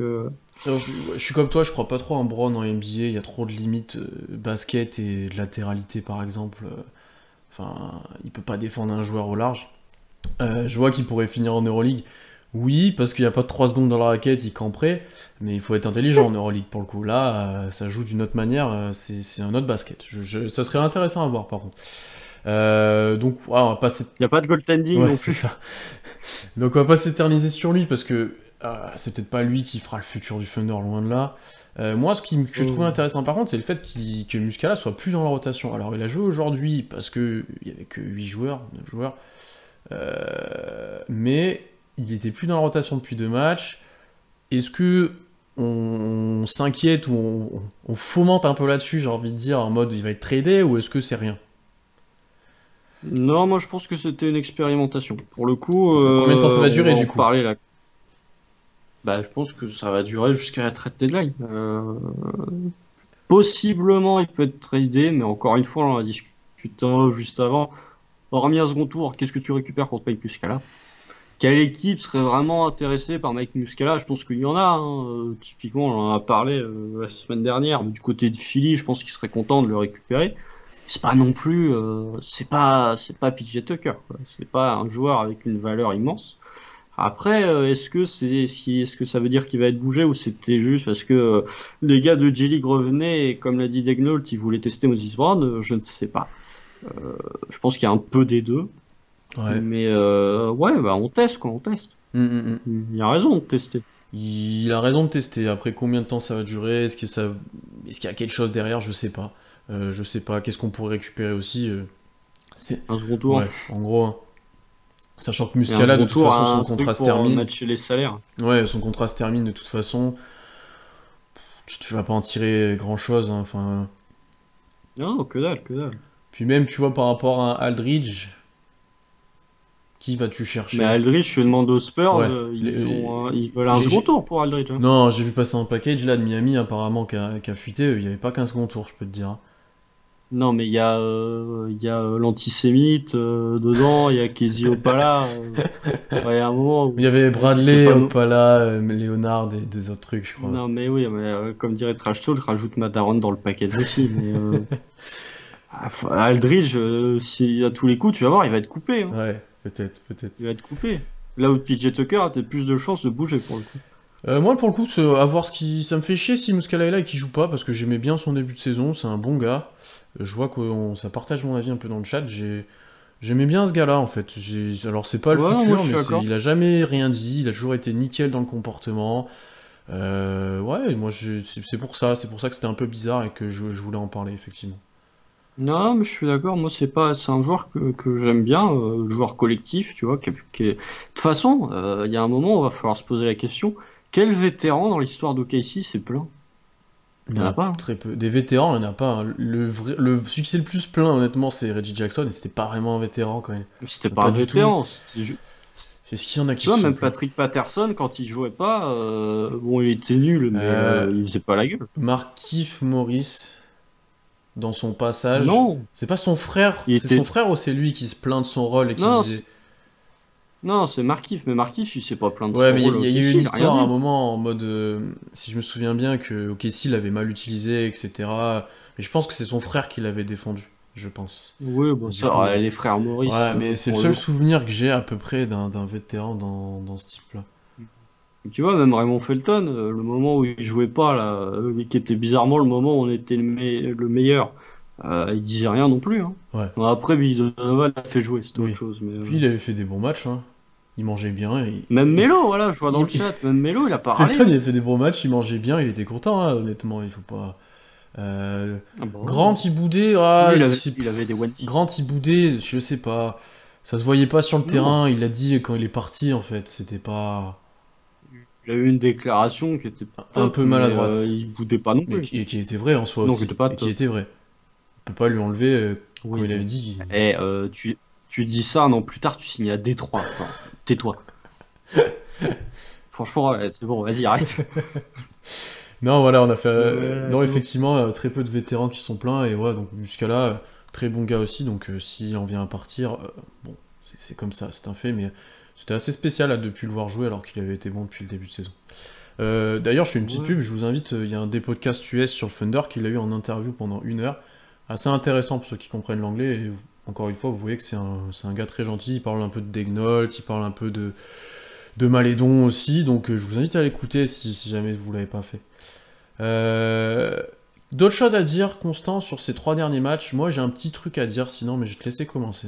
Je suis comme toi, je crois pas trop en Brown en NBA. Il y a trop de limites basket et de latéralité, par exemple. Enfin, il peut pas défendre un joueur au large. Je vois qu'il pourrait finir en Euroleague. Oui, parce qu'il n'y a pas de 3 secondes dans la raquette, il camperait, mais il faut être intelligent en Euroleague pour le coup. Là, ça joue d'une autre manière, c'est un autre basket. Ça serait intéressant à voir par contre. Donc, ouais, on va pas Il n'y a pas de goaltending ouais, non c'est plus. ça. Donc, on va pas s'éterniser sur lui parce que c'est peut-être pas lui qui fera le futur du Thunder, loin de là. Moi, que je trouvais intéressant par contre, c'est le fait que Muscala soit plus dans la rotation. Alors, il a joué aujourd'hui parce qu'il y avait que 8 joueurs, 9 joueurs. Mais il était plus dans la rotation depuis 2 matchs. Est-ce que on s'inquiète ou on fomente un peu là-dessus, j'ai envie de dire, en mode il va être tradé, ou est-ce que c'est rien? Non, moi je pense que c'était une expérimentation. Pour le coup, Combien de temps ça va on va durer en du coup? parler là. Bah, je pense que ça va durer jusqu'à la trade deadline. Possiblement, il peut être tradé, mais encore une fois, on en a discuté juste avant. Hormis un second tour, qu'est-ce que tu récupères contre Mike Muscala? Quelle équipe serait vraiment intéressée par Mike Muscala? Je pense qu'il y en a, hein. Typiquement, on en a parlé la semaine dernière. Mais du côté de Philly, je pense qu'il serait content de le récupérer. C'est pas non plus, c'est pas PJ Tucker, quoi. C'est pas un joueur avec une valeur immense. Après, est-ce que ça veut dire qu'il va être bougé ou c'était juste parce que les gars de J-League revenaient et comme l'a dit Degnault, ils voulaient tester Moses Brown? Je ne sais pas. Je pense qu'il y a un peu des deux. Ouais. Mais ouais, bah on teste quoi, on teste. Hum. Il y a raison de tester. Il a raison de tester. Après, combien de temps ça va durer? Est-ce qu'il y a quelque chose derrière? Je sais pas. Je sais pas. Qu'est-ce qu'on pourrait récupérer aussi? C'est... Un second tour. Ouais, en gros, hein. Sachant que Et un Muscala, de second toute tour, façon, son un truc contrat se pour termine. matcher les salaires. Ouais, son contrat se termine de toute façon. Tu vas pas en tirer grand-chose, hein, enfin... Non, que dalle, que dalle. Puis même, tu vois, par rapport à Aldridge, qui vas-tu Mais chercher? Aldridge, je demande aux Spurs, Ouais. ils veulent un second tour pour Aldridge. Hein. Non, j'ai vu passer un package là de Miami apparemment qui a fuité. Il n'y avait pas qu'un second tour, je peux te dire, hein. Non, mais il y a l'antisémite dedans, il y a Kezi Opala. Ouais, il y a un moment Il où y avait vas-y, c'est Bradley, pas non. Opala, Leonard et des autres trucs, je crois. Non, mais oui, mais comme dirait Trash Talk, rajoute Mataron dans le package aussi. Mais Aldridge, à tous les coups, tu vas voir, il va être coupé. Hein. Ouais, peut-être, peut-être. Il va être coupé. Là où PJ Tucker a peut-être plus de chances de bouger pour le coup. Moi, pour le coup, à voir ce qui. Ça me fait chier si Muscala est là et qu'il joue pas parce que j'aimais bien son début de saison. C'est un bon gars. Je vois que ça partage mon avis un peu dans le chat. J'aimais bien ce gars-là en fait. Alors, c'est pas le Ouais, non, moi futur, je suis mais d'accord. il a jamais rien dit. Il a toujours été nickel dans le comportement. Ouais, moi, c'est pour ça que c'était un peu bizarre et que je voulais en parler, effectivement. Non, mais je suis d'accord. Moi, c'est un joueur que j'aime bien, joueur collectif, tu vois. De toute façon, il y a un moment où il va falloir se poser la question, quel vétéran dans l'histoire d'OKC s'est plaint? Il Il y n'y en en a a pas. Hein. très peu. Des vétérans, il n'y en a pas, hein. Celui qui s'est le plus plein, honnêtement, c'est Reggie Jackson, et c'était pas vraiment un vétéran quand même. C'était pas Pas un du tout. vétéran. C'est ce qu'il y en a qui Tu vois, se sont même plaints. Patrick Patterson, quand il jouait pas, bon, il était nul, mais Euh, il faisait pas la gueule. Markieff Morris, dans son passage, Non, c'est pas son frère, il c'est son était. frère ou c'est lui qui se plaint de son rôle et qui Non, disait. non, c'est Markieff, mais Markieff, il s'est pas plaint de Ouais, son mais rôle il au y a eu OKC, une il a rien histoire à un dit. moment en mode, si je me souviens bien, que OKC l'avait mal utilisé, etc. Mais je pense que c'est son frère qui l'avait défendu, je pense. Oui, bon, Du ça, coup, les frères Maurice, ouais, mais c'est le pour seul le souvenir que j'ai à peu près d'un vétéran dans ce type-là. Tu vois, même Raymond Felton, le moment où il jouait pas, là, qui était bizarrement le moment où on était le meilleur, il disait rien non plus. Hein. Ouais, Bon, après, Billy Donovan l'a fait jouer, c'était autre oui. chose. Mais, Puis il avait fait des bons matchs, hein. Il mangeait bien Même Melo, voilà, je vois dans le il- chat, même Melo, il a parlé. Felton, il Hein. avait fait des bons matchs, il mangeait bien, il était content, hein, honnêtement, il faut pas... Ah bah ouais. Grant, il boudait, Lui, c'est- il avait des Wendy. Grant, il boudait, je sais pas. Ça se voyait pas sur le Non, terrain, il l'a dit quand il est parti, en fait. C'était pas... il a eu une déclaration qui était Un top, peu mais maladroite. il boudait pas non Mais plus. qui était vrai en soi Non, qui aussi. était pas Et qui top. était vrai. On peut pas lui enlever quand Oui, il avait bon. dit... Eh, tu dis ça un an plus tard, tu signes à Détroit. Enfin, tais-toi. Franchement, ouais, c'est bon, vas-y, arrête. Non, voilà, on a fait... Ouais, non, c'est bon. effectivement, très peu de vétérans qui sont pleins, et ouais, donc jusqu'à là, très bon gars aussi, donc si on vient à partir, bon, c'est comme ça, c'est un fait, mais c'était assez spécial là, depuis le voir jouer alors qu'il avait été bon depuis le début de saison. D'ailleurs, je fais une petite Ouais. pub, je vous invite, il y a un des podcasts US sur le Thunder qu'il a eu en interview pendant 1 heure, assez intéressant pour ceux qui comprennent l'anglais, et encore une fois, vous voyez que c'est un gars très gentil, il parle un peu de Degnault, il parle un peu de Malédon aussi, donc je vous invite à l'écouter si jamais vous l'avez pas fait. D'autres choses à dire, Constant, sur ces 3 derniers matchs? Moi, j'ai un petit truc à dire, sinon, mais je vais te laisser commencer.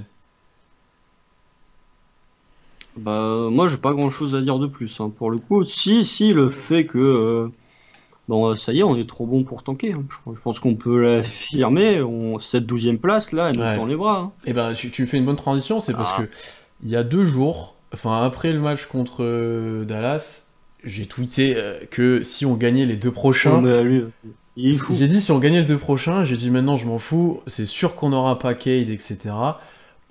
Bah, moi, j'ai pas grand-chose à dire de plus, hein, pour le coup. Si, le fait que, bon, ça y est, on est trop bon pour tanker. Hein. Je pense qu'on peut l'affirmer. Cette 12e place, là, elle nous Ouais. tend les bras. Hein. Et ben, tu me fais une bonne transition, c'est parce Ah, que il y a 2 jours, enfin après le match contre Dallas, j'ai tweeté que si on gagnait les 2 ouais, prochains, mais lui, il est fou. j'ai dit si on gagnait les 2 prochains, j'ai dit maintenant je m'en fous, c'est sûr qu'on n'aura pas Cade, etc.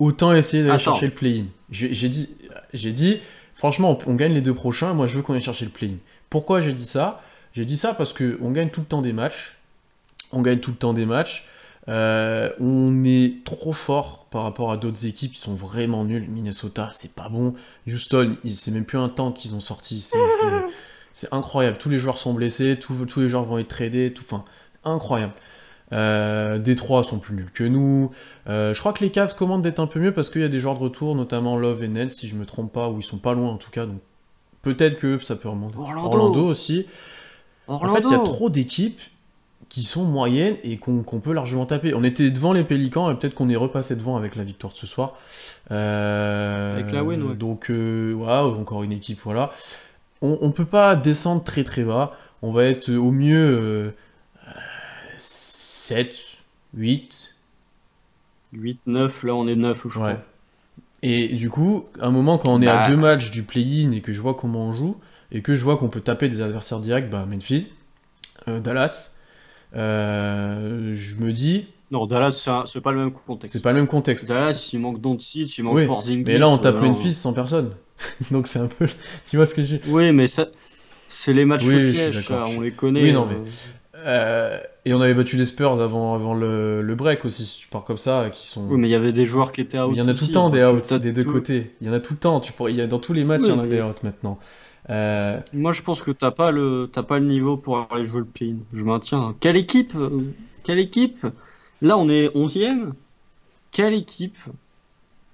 Autant essayer d'aller chercher Attends, le play-in. J'ai dit, franchement, on gagne les 2 prochains, moi je veux qu'on aille chercher le play-in. Pourquoi j'ai dit ça? J'ai dit ça parce que on gagne tout le temps des matchs, on gagne tout le temps des matchs, on est trop fort par rapport à d'autres équipes qui sont vraiment nulles. Minnesota, c'est pas bon. Houston, c'est même plus un temps qu'ils ont sorti, c'est incroyable. Tous les joueurs sont blessés, tous les joueurs vont être tradés, enfin, incroyable. Détroit sont plus nuls que nous. Je crois que les Cavs commandent d'être un peu mieux parce qu'il y a des joueurs de retour, notamment Love et Ned, si je me trompe pas, ou ils sont pas loin en tout cas. Donc peut-être que ça peut remonter. Orlando Orlando, aussi. En fait, il y a Orlando. trop d'équipes qui sont moyennes et qu'on peut largement taper. On était devant les Pélicans et peut-être qu'on est repassé devant avec la victoire de ce soir. Avec la win, ouais. Donc, voilà, encore une équipe, voilà. On peut pas descendre très très bas. On va être au mieux 7, 8. 8, 9, là, on est 9, je Ouais. crois. Et du coup, à un moment, quand on est à 2 matchs du play-in et que je vois comment on joue, et que je vois qu'on peut taper des adversaires directs, Memphis, Dallas, je me dis... Non, Dallas, c'est pas le même contexte. C'est pas le même contexte. Dallas, il manque Doncic, il manque Porzingis. Mais là, on tape Memphis sans personne. Donc c'est un peu... Tu vois ce que je... Oui, mais ça... c'est les matchs pièges, on les connaît. Oui, non, mais... et on avait battu les Spurs avant le break aussi, si tu pars comme ça, qui sont... Oui, mais il y avait des joueurs qui étaient out. Il y en a tout le temps des outs des deux côtés. Il y en a tout le temps. Dans tous les matchs, il y en a des outs maintenant. Moi, je pense que t'as pas le niveau pour aller jouer le play-in. Je maintiens. Quelle équipe Là, on est 11e. Quelle équipe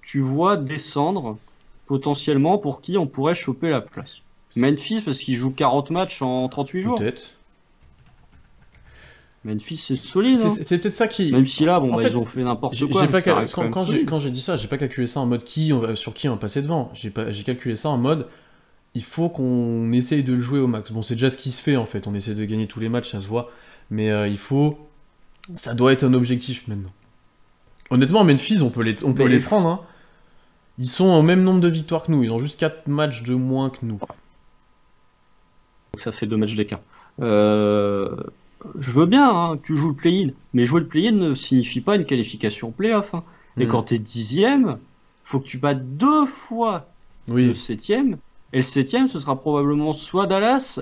tu vois descendre potentiellement pour qui on pourrait choper la place? Memphis, parce qu'il joue 40 matchs en 38 jours. Peut-être. Memphis, c'est solide. C'est peut-être ça qui... Même si là, ils ont fait n'importe quoi. Quand j'ai dit ça, j'ai pas calculé ça en mode sur qui on va passer devant. J'ai calculé ça en mode... Il faut qu'on essaye de le jouer au max. Bon, c'est déjà ce qui se fait en fait. On essaie de gagner tous les matchs, ça se voit. Mais ça doit être un objectif maintenant. Honnêtement, Memphis, on peut les prendre. Hein. Ils sont au même nombre de victoires que nous. Ils ont juste 4 matchs de moins que nous. Donc ça fait 2 matchs d'écart. Je veux bien que tu joues le play-in. Mais jouer le play-in ne signifie pas une qualification play-off. Hein. Et quand t'es 10e, faut que tu battes 2 fois le 7e. Et le 7e, ce sera probablement soit Dallas,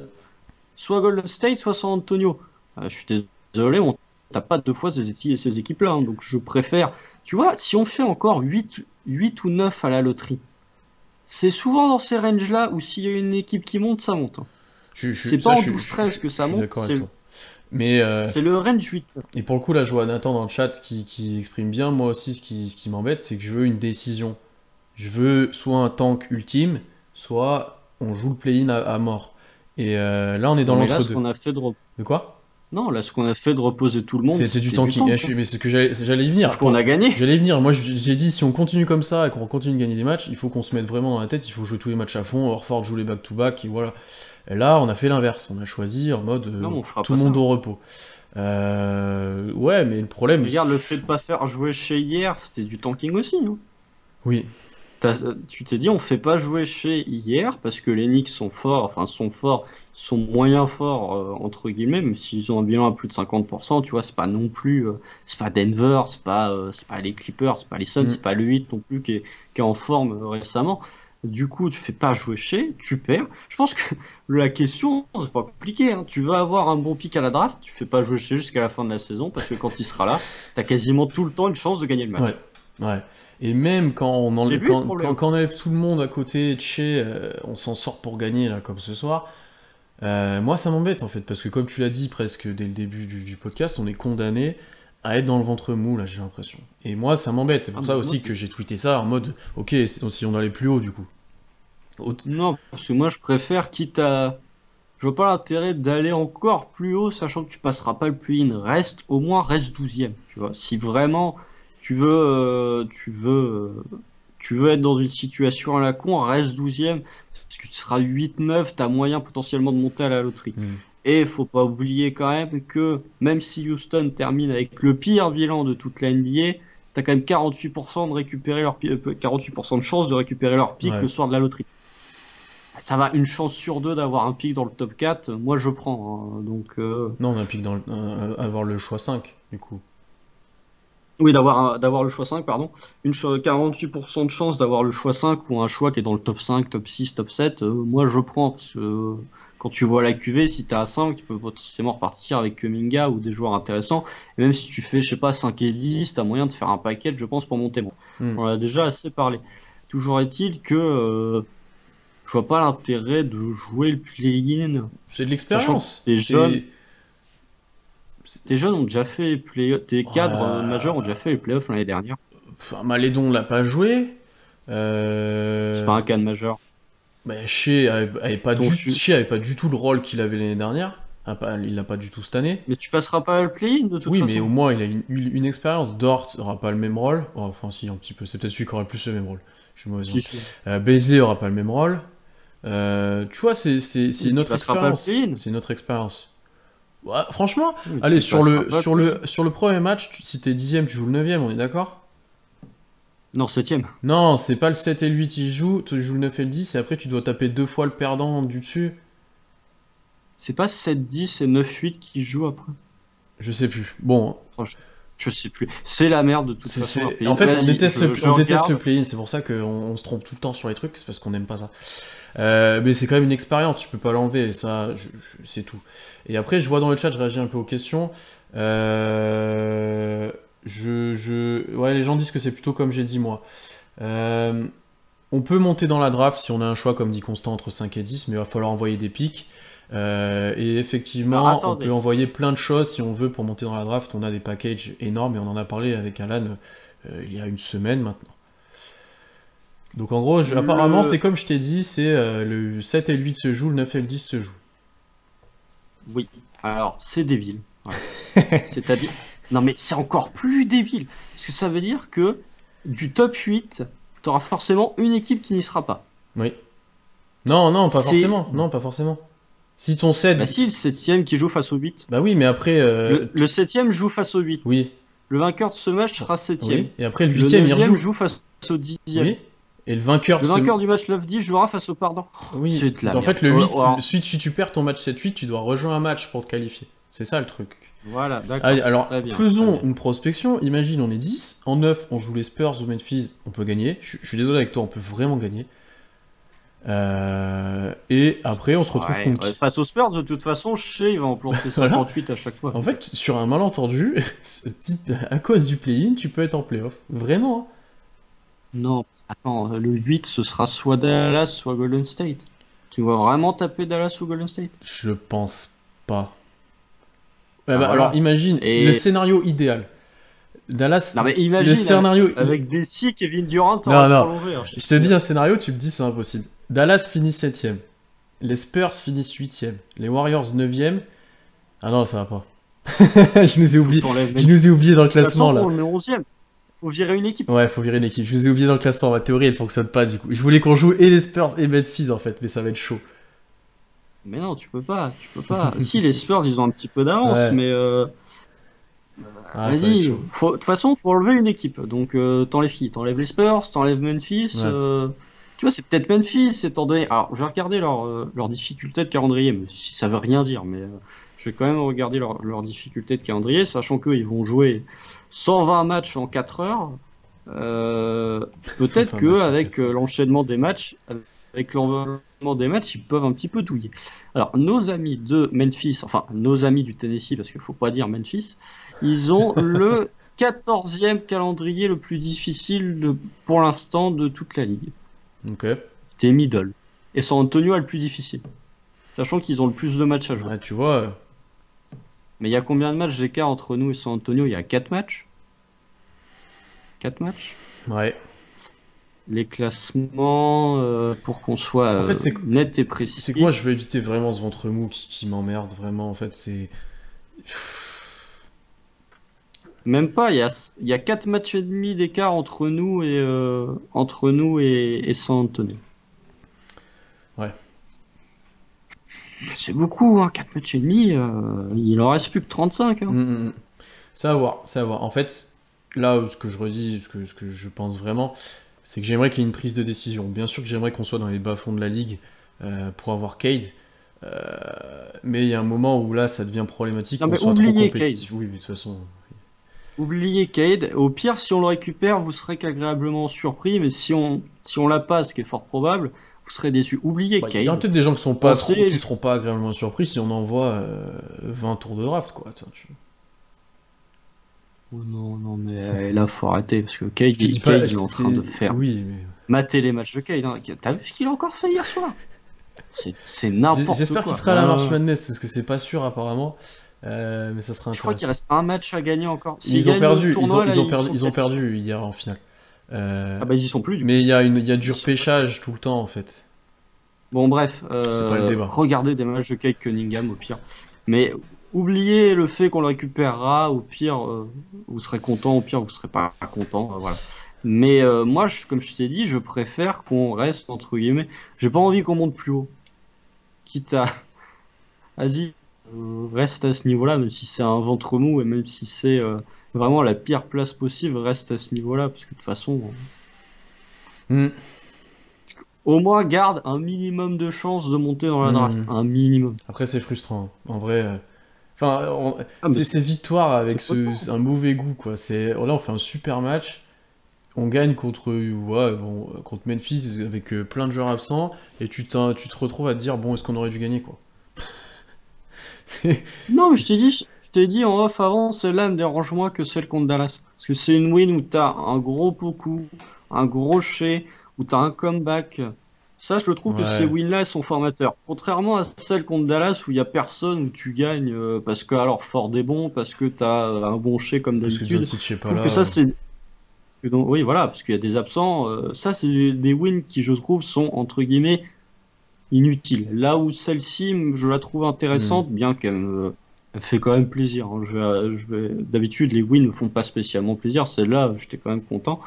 soit Golden State, soit San Antonio. Je suis désolé, on tape pas 2 fois ces équipes-là. Hein, donc je préfère... Tu vois, si on fait encore 8 ou 9 à la loterie, c'est souvent dans ces ranges-là où s'il y a une équipe qui monte, ça monte. Hein. C'est pas en 12-13 que ça monte, c'est le range 8. Et pour le coup, là, je vois Nathan dans le chat qui exprime bien. Moi aussi, ce qui m'embête, c'est que je veux une décision. Je veux soit un tank ultime, soit on joue le play-in à mort. Et là, on est dans l'entre-deux. De quoi? Non, là, ce qu'on a fait de reposer tout le monde, c'était du tanking. Mais c'est ce que j'allais y venir. Parce qu'on a gagné. J'allais y venir. Moi, j'ai dit, si on continue comme ça et qu'on continue de gagner des matchs, il faut qu'on se mette vraiment dans la tête. Il faut jouer tous les matchs à fond. Horford joue les back-to-back. Et voilà. Et là, on a fait l'inverse. On a choisi en mode tout le monde au repos. Ouais, mais le problème... Regarde, le fait de pas faire jouer chez hier, c'était du tanking aussi. Hein. Oui. Tu t'es dit, on fait pas jouer chez hier parce que les Knicks sont moyens forts, entre guillemets, même s'ils ont un bilan à plus de 50%, tu vois, c'est pas non plus, c'est pas Denver, c'est pas les Clippers, c'est pas les Suns, c'est pas le 8 non plus qui est en forme récemment. Du coup, tu fais pas jouer chez, tu perds. Je pense que la question, c'est pas compliqué, hein. Tu vas avoir un bon pick à la draft, tu fais pas jouer chez jusqu'à la fin de la saison parce que quand il sera là, t'as quasiment tout le temps une chance de gagner le match. Ouais. Et même quand on enlève tout le monde à côté de chez, on s'en sort pour gagner, là, comme ce soir. Moi, ça m'embête, en fait, parce que comme tu l'as dit presque dès le début du podcast, on est condamné à être dans le ventre mou, là, j'ai l'impression. Et moi, ça m'embête. C'est pour ça aussi que j'ai tweeté ça en mode, ok, si on allait plus haut, du coup. Non, parce que moi, je préfère, je vois pas l'intérêt d'aller encore plus haut, sachant que tu passeras pas le play-in. Au moins, reste 12e, tu vois. Si vraiment... Tu veux être dans une situation à la con, reste 12e, parce que tu seras 8-9, tu as moyen potentiellement de monter à la loterie. Et faut pas oublier quand même que même si Houston termine avec le pire bilan de toute la NBA, tu as quand même 48% de chance de récupérer leur pick le soir de la loterie. Ça va, une chance sur 2 d'avoir un pick dans le top 4, moi je prends. Hein, donc, Non, on a un pick avoir le choix 5, du coup. Oui, d'avoir le choix 5, pardon. 48% de chance d'avoir le choix 5 ou un choix qui est dans le top 5, top 6, top 7. Moi, je prends. Parce que quand tu vois la QV, si t'es à 5, tu peux potentiellement repartir avec Kuminga ou des joueurs intéressants. Et même si tu fais, je sais pas, 5 et 10, t'as moyen de faire un package, je pense, pour monter. Bon. On en a déjà assez parlé. Toujours est-il que je vois pas l'intérêt de jouer le play-in. C'est de l'expérience. Les jeunes... Tes jeunes ont déjà fait tes cadres majeurs ont déjà fait les playoffs l'année dernière. Malédon l'a pas joué. C'est pas un cadre majeur. Shea avait pas du tout le rôle qu'il avait l'année dernière. Il l'a pas du tout cette année. Mais tu passeras pas le play-in de toute façon. Oui, mais au moins il a une expérience. Dort aura pas le même rôle. Enfin, si, un petit peu. C'est peut-être celui qui aura le plus le même rôle. Je suis mauvais. Beasley aura pas le même rôle. Tu vois, c'est notre expérience. C'est notre expérience. Ouais, franchement, allez, sur le premier match, si t'es 10ème, tu joues le 9ème, on est d'accord? Non, 7ème. Non, c'est pas le 7 et le 8 qui jouent, tu joues le 9 et le 10, et après tu dois taper 2 fois le perdant du dessus. C'est pas 7-10 et 9-8 qui jouent après. Je sais plus. Bon, Enfin, je sais plus. C'est la merde de toute façon. leur En play-in. fait, on Vas-y, déteste, je on déteste regarde. le play-in, c'est pour ça qu'on se trompe tout le temps sur les trucs, c'est parce qu'on n'aime pas ça. Mais c'est quand même une expérience, tu peux pas l'enlever, et ça, c'est tout. Et après, je vois dans le chat, je réagis un peu aux questions. Ouais, les gens disent que c'est plutôt comme j'ai dit moi. On peut monter dans la draft si on a un choix, comme dit Constant, entre 5 et 10, mais il va falloir envoyer des pics. Et Alors, effectivement, on peut attendez. envoyer plein de choses si on veut pour monter dans la draft. On a des packages énormes et on en a parlé avec Alan il y a une semaine maintenant. Donc en gros, apparemment, c'est Le... comme je t'ai dit, c'est le 7 et le 8 se jouent, le 9 et le 10 se jouent. Oui. Alors, c'est débile. Voilà. C'est-à-dire... Non, mais c'est encore plus débile. Parce que ça veut dire que du top 8, tu auras forcément une équipe qui n'y sera pas. Oui. Non, non, pas C'est... forcément. Non, pas forcément. Si ton 7... Bah si, le 7ème qui joue face au 8. Bah oui, mais après... Le 7ème joue face au 8. Oui. Le vainqueur de ce match sera 7ème. Oui. Et après, le Le 8ème, il 9ème rejoue. joue face au 10ème. Oui. Et le vainqueur de Le ce... vainqueur du match Love 10 jouera face au perdant. Oui. C'est de la En merde. fait, le 8, Alors, si tu perds ton match 7-8, tu dois rejoindre un match pour te qualifier. C'est ça le truc. voilà, d'accord. Allez, alors, Très bien. faisons Très bien. une prospection. Imagine, on est 10. En 9, on joue les Spurs ou Memphis. On peut gagner. Je suis désolé avec toi, on peut vraiment gagner. Et après, on se retrouve Ouais, contre ouais, qui? face aux Spurs, de toute façon, je sais, ils vont en planter Voilà. 58 à chaque fois. En fait, sur un malentendu, à cause du play-in, tu peux être en playoff. Vraiment. Hein. Non, attends, le 8, ce sera soit Dallas, soit Golden State. Tu vas vraiment taper Dallas ou Golden State? Je pense pas. Ouais, Ah, bah, voilà. alors, imagine Et- le scénario idéal. Dallas, Non, mais le imagine, scénario. avec des si Kevin Durant Non, en non. prolongé. Hein, Je te dis un scénario, tu me dis c'est impossible. Dallas finit 7ème. Les Spurs finissent 8ème. Les Warriors 9ème. Ah non, ça va pas. Je nous ai oublié. Je nous ai oublié dans le De toute façon, classement là. on est 11ème. Faut virer une équipe. Ouais, faut virer une équipe. Je vous ai oublié dans le classement. Ma théorie, elle fonctionne pas du coup. Je voulais qu'on joue et les Spurs et Memphis en fait, mais ça va être chaud. Mais non, tu peux pas. Si, les Spurs, ils ont un petit peu d'avance, Ouais. mais Ah, ça va être vas-y. chaud. De toute façon, faut enlever une équipe. Donc, t'enlèves qui? T'enlèves les Spurs, t'enlèves Memphis. Ouais. Tu vois, c'est peut-être Memphis, étant donné. Alors, je vais regarder leur difficulté de calendrier, mais si ça veut rien dire, mais je vais quand même regarder leur difficulté de calendrier, sachant qu'ils vont jouer 120 matchs en 4 heures. Peut-être 120 que matchs en avec 4 heures. l'enchaînement des matchs, avec l'environnement des matchs, ils peuvent un petit peu douiller. Alors, nos amis de Memphis, enfin, nos amis du Tennessee, parce qu'il faut pas dire Memphis, ils ont le 14e calendrier le plus difficile pour l'instant de toute la ligue. Ok. C'est middle. Et San Antonio a le plus difficile. Sachant qu'ils ont le plus de matchs à jouer. Ouais, tu vois. Mais il y a combien de matchs d'écart entre nous et San Antonio? Il y a 4 matchs. 4 matchs. Ouais. Les classements, pour qu'on soit En fait, c'est net et précis. c'est que moi, je veux éviter vraiment ce ventre mou qui m'emmerde vraiment. En fait, c'est. Même pas, il y a 4 matchs et demi d'écart entre nous et San Antonio. Ouais. C'est beaucoup, hein, 4 matchs et demi, il en reste plus que 35. Hein. C'est à voir, c'est à voir. En fait, là, ce que je redis, ce que je pense vraiment, c'est que j'aimerais qu'il y ait une prise de décision. Bien sûr que j'aimerais qu'on soit dans les bas-fonds de la ligue pour avoir Cade. Mais il y a un moment où là, ça devient problématique Non, qu'on mais soit trop oubliez compétitif. Oui, mais de toute façon. Oubliez Cade. Au pire, si on le récupère, vous serez qu'agréablement surpris, mais si on l'a pas, ce qui est fort probable, vous serez déçu. Oubliez Bah, il y aura Cade. peut-être des gens qui sont pas Pensez- trop, qui seront pas agréablement surpris si on envoie 20 tours de draft, quoi. Tiens, Oh non, non, mais là, faut arrêter, parce que Cade, Je te dis pas, Cade, il est en train de faire Oui, mais. mater les matchs de Cade. Hein. T'as vu ce qu'il a encore fait hier soir? C'est n'importe quoi. J'espère qu'il sera à la March Madness, parce que c'est pas sûr apparemment. Mais ça sera Je crois qu'il intéressant. reste un match à gagner encore. Ils ont gagnent le perdu, tournoi, là, ils ont sont perdu qualifiés. perdu hier en finale. Ah bah ils y sont plus du coup. Mais il y a du Ils sont repêchage tout le temps en fait. Bon bref, pas le débat. regardez des matchs de Kate Cunningham au pire. Mais oubliez le fait qu'on le récupérera, au pire vous serez content, au pire vous serez pas content, voilà. Mais moi, comme je t'ai dit, je préfère qu'on reste entre guillemets. J'ai pas envie qu'on monte plus haut. Quitte à... Vas-y, reste à ce niveau-là, même si c'est un ventre mou et même si c'est vraiment la pire place possible, reste à ce niveau-là, parce que de toute façon... Hmm. Au moins, garde un minimum de chances de monter dans la draft. Un minimum. Après, c'est frustrant, hein. En vrai. Enfin, Mais c'est victoire avec c'est pas un mauvais goût, quoi. Là, on fait un super match. On gagne contre Memphis avec plein de joueurs absents. Et tu te retrouves à te dire, bon, est-ce qu'on aurait dû gagner, quoi. Non, mais je t'ai dit en off avant, celle-là me dérange moins que celle contre Dallas. Parce que c'est une win où t'as un gros Poku, un gros Shea, où t'as un comeback. Ça, je trouve que ces Ouais. wins-là, elles sont formateurs. Contrairement à celle contre Dallas où il y a personne, où tu gagnes parce que alors Ford est bon, parce que t'as un bon Shea comme Parce que d'habitude. Doncic je sais Je pas trouve que là. ça, oui, voilà, parce qu'il y a des absents. Ça, c'est des wins qui, je trouve, sont entre guillemets inutile. Là où celle-ci, je la trouve Hmm. intéressante, bien elle fait quand même plaisir, hein. D'habitude, les wins ne font pas spécialement plaisir. Celle-là, j'étais quand même content.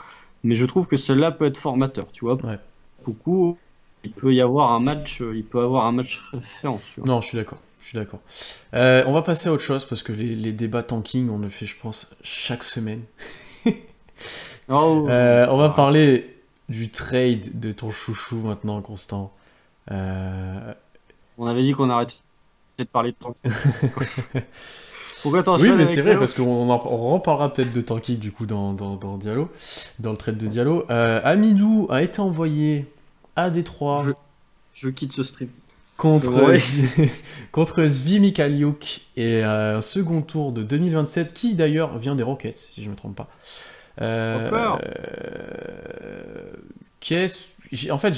Mais je trouve que celle-là peut être formateur. Tu vois, Ouais. beaucoup, il peut avoir un match référence. Tu vois. Non, je suis d'accord. Je suis d'accord. On va passer à autre chose parce que les débats tanking, on le fait, je pense, chaque semaine. Oh, On va parler du trade de ton chouchou maintenant, Constant. Euh, on avait dit qu'on arrêtait de parler de tanking. Pourquoi Oui, t'enchaînes mais c'est avec vrai Diallo? parce on reparlera peut-être de tanking du coup dans Diallo, dans le trade de Diallo. Amidou a été envoyé à Je, Détroit je quitte ce stream. contre, Ouais. contre Svi Mykhailiuk et un second tour de 2027 qui d'ailleurs vient des Rockets, si je me trompe pas. Euh, Encore. En fait,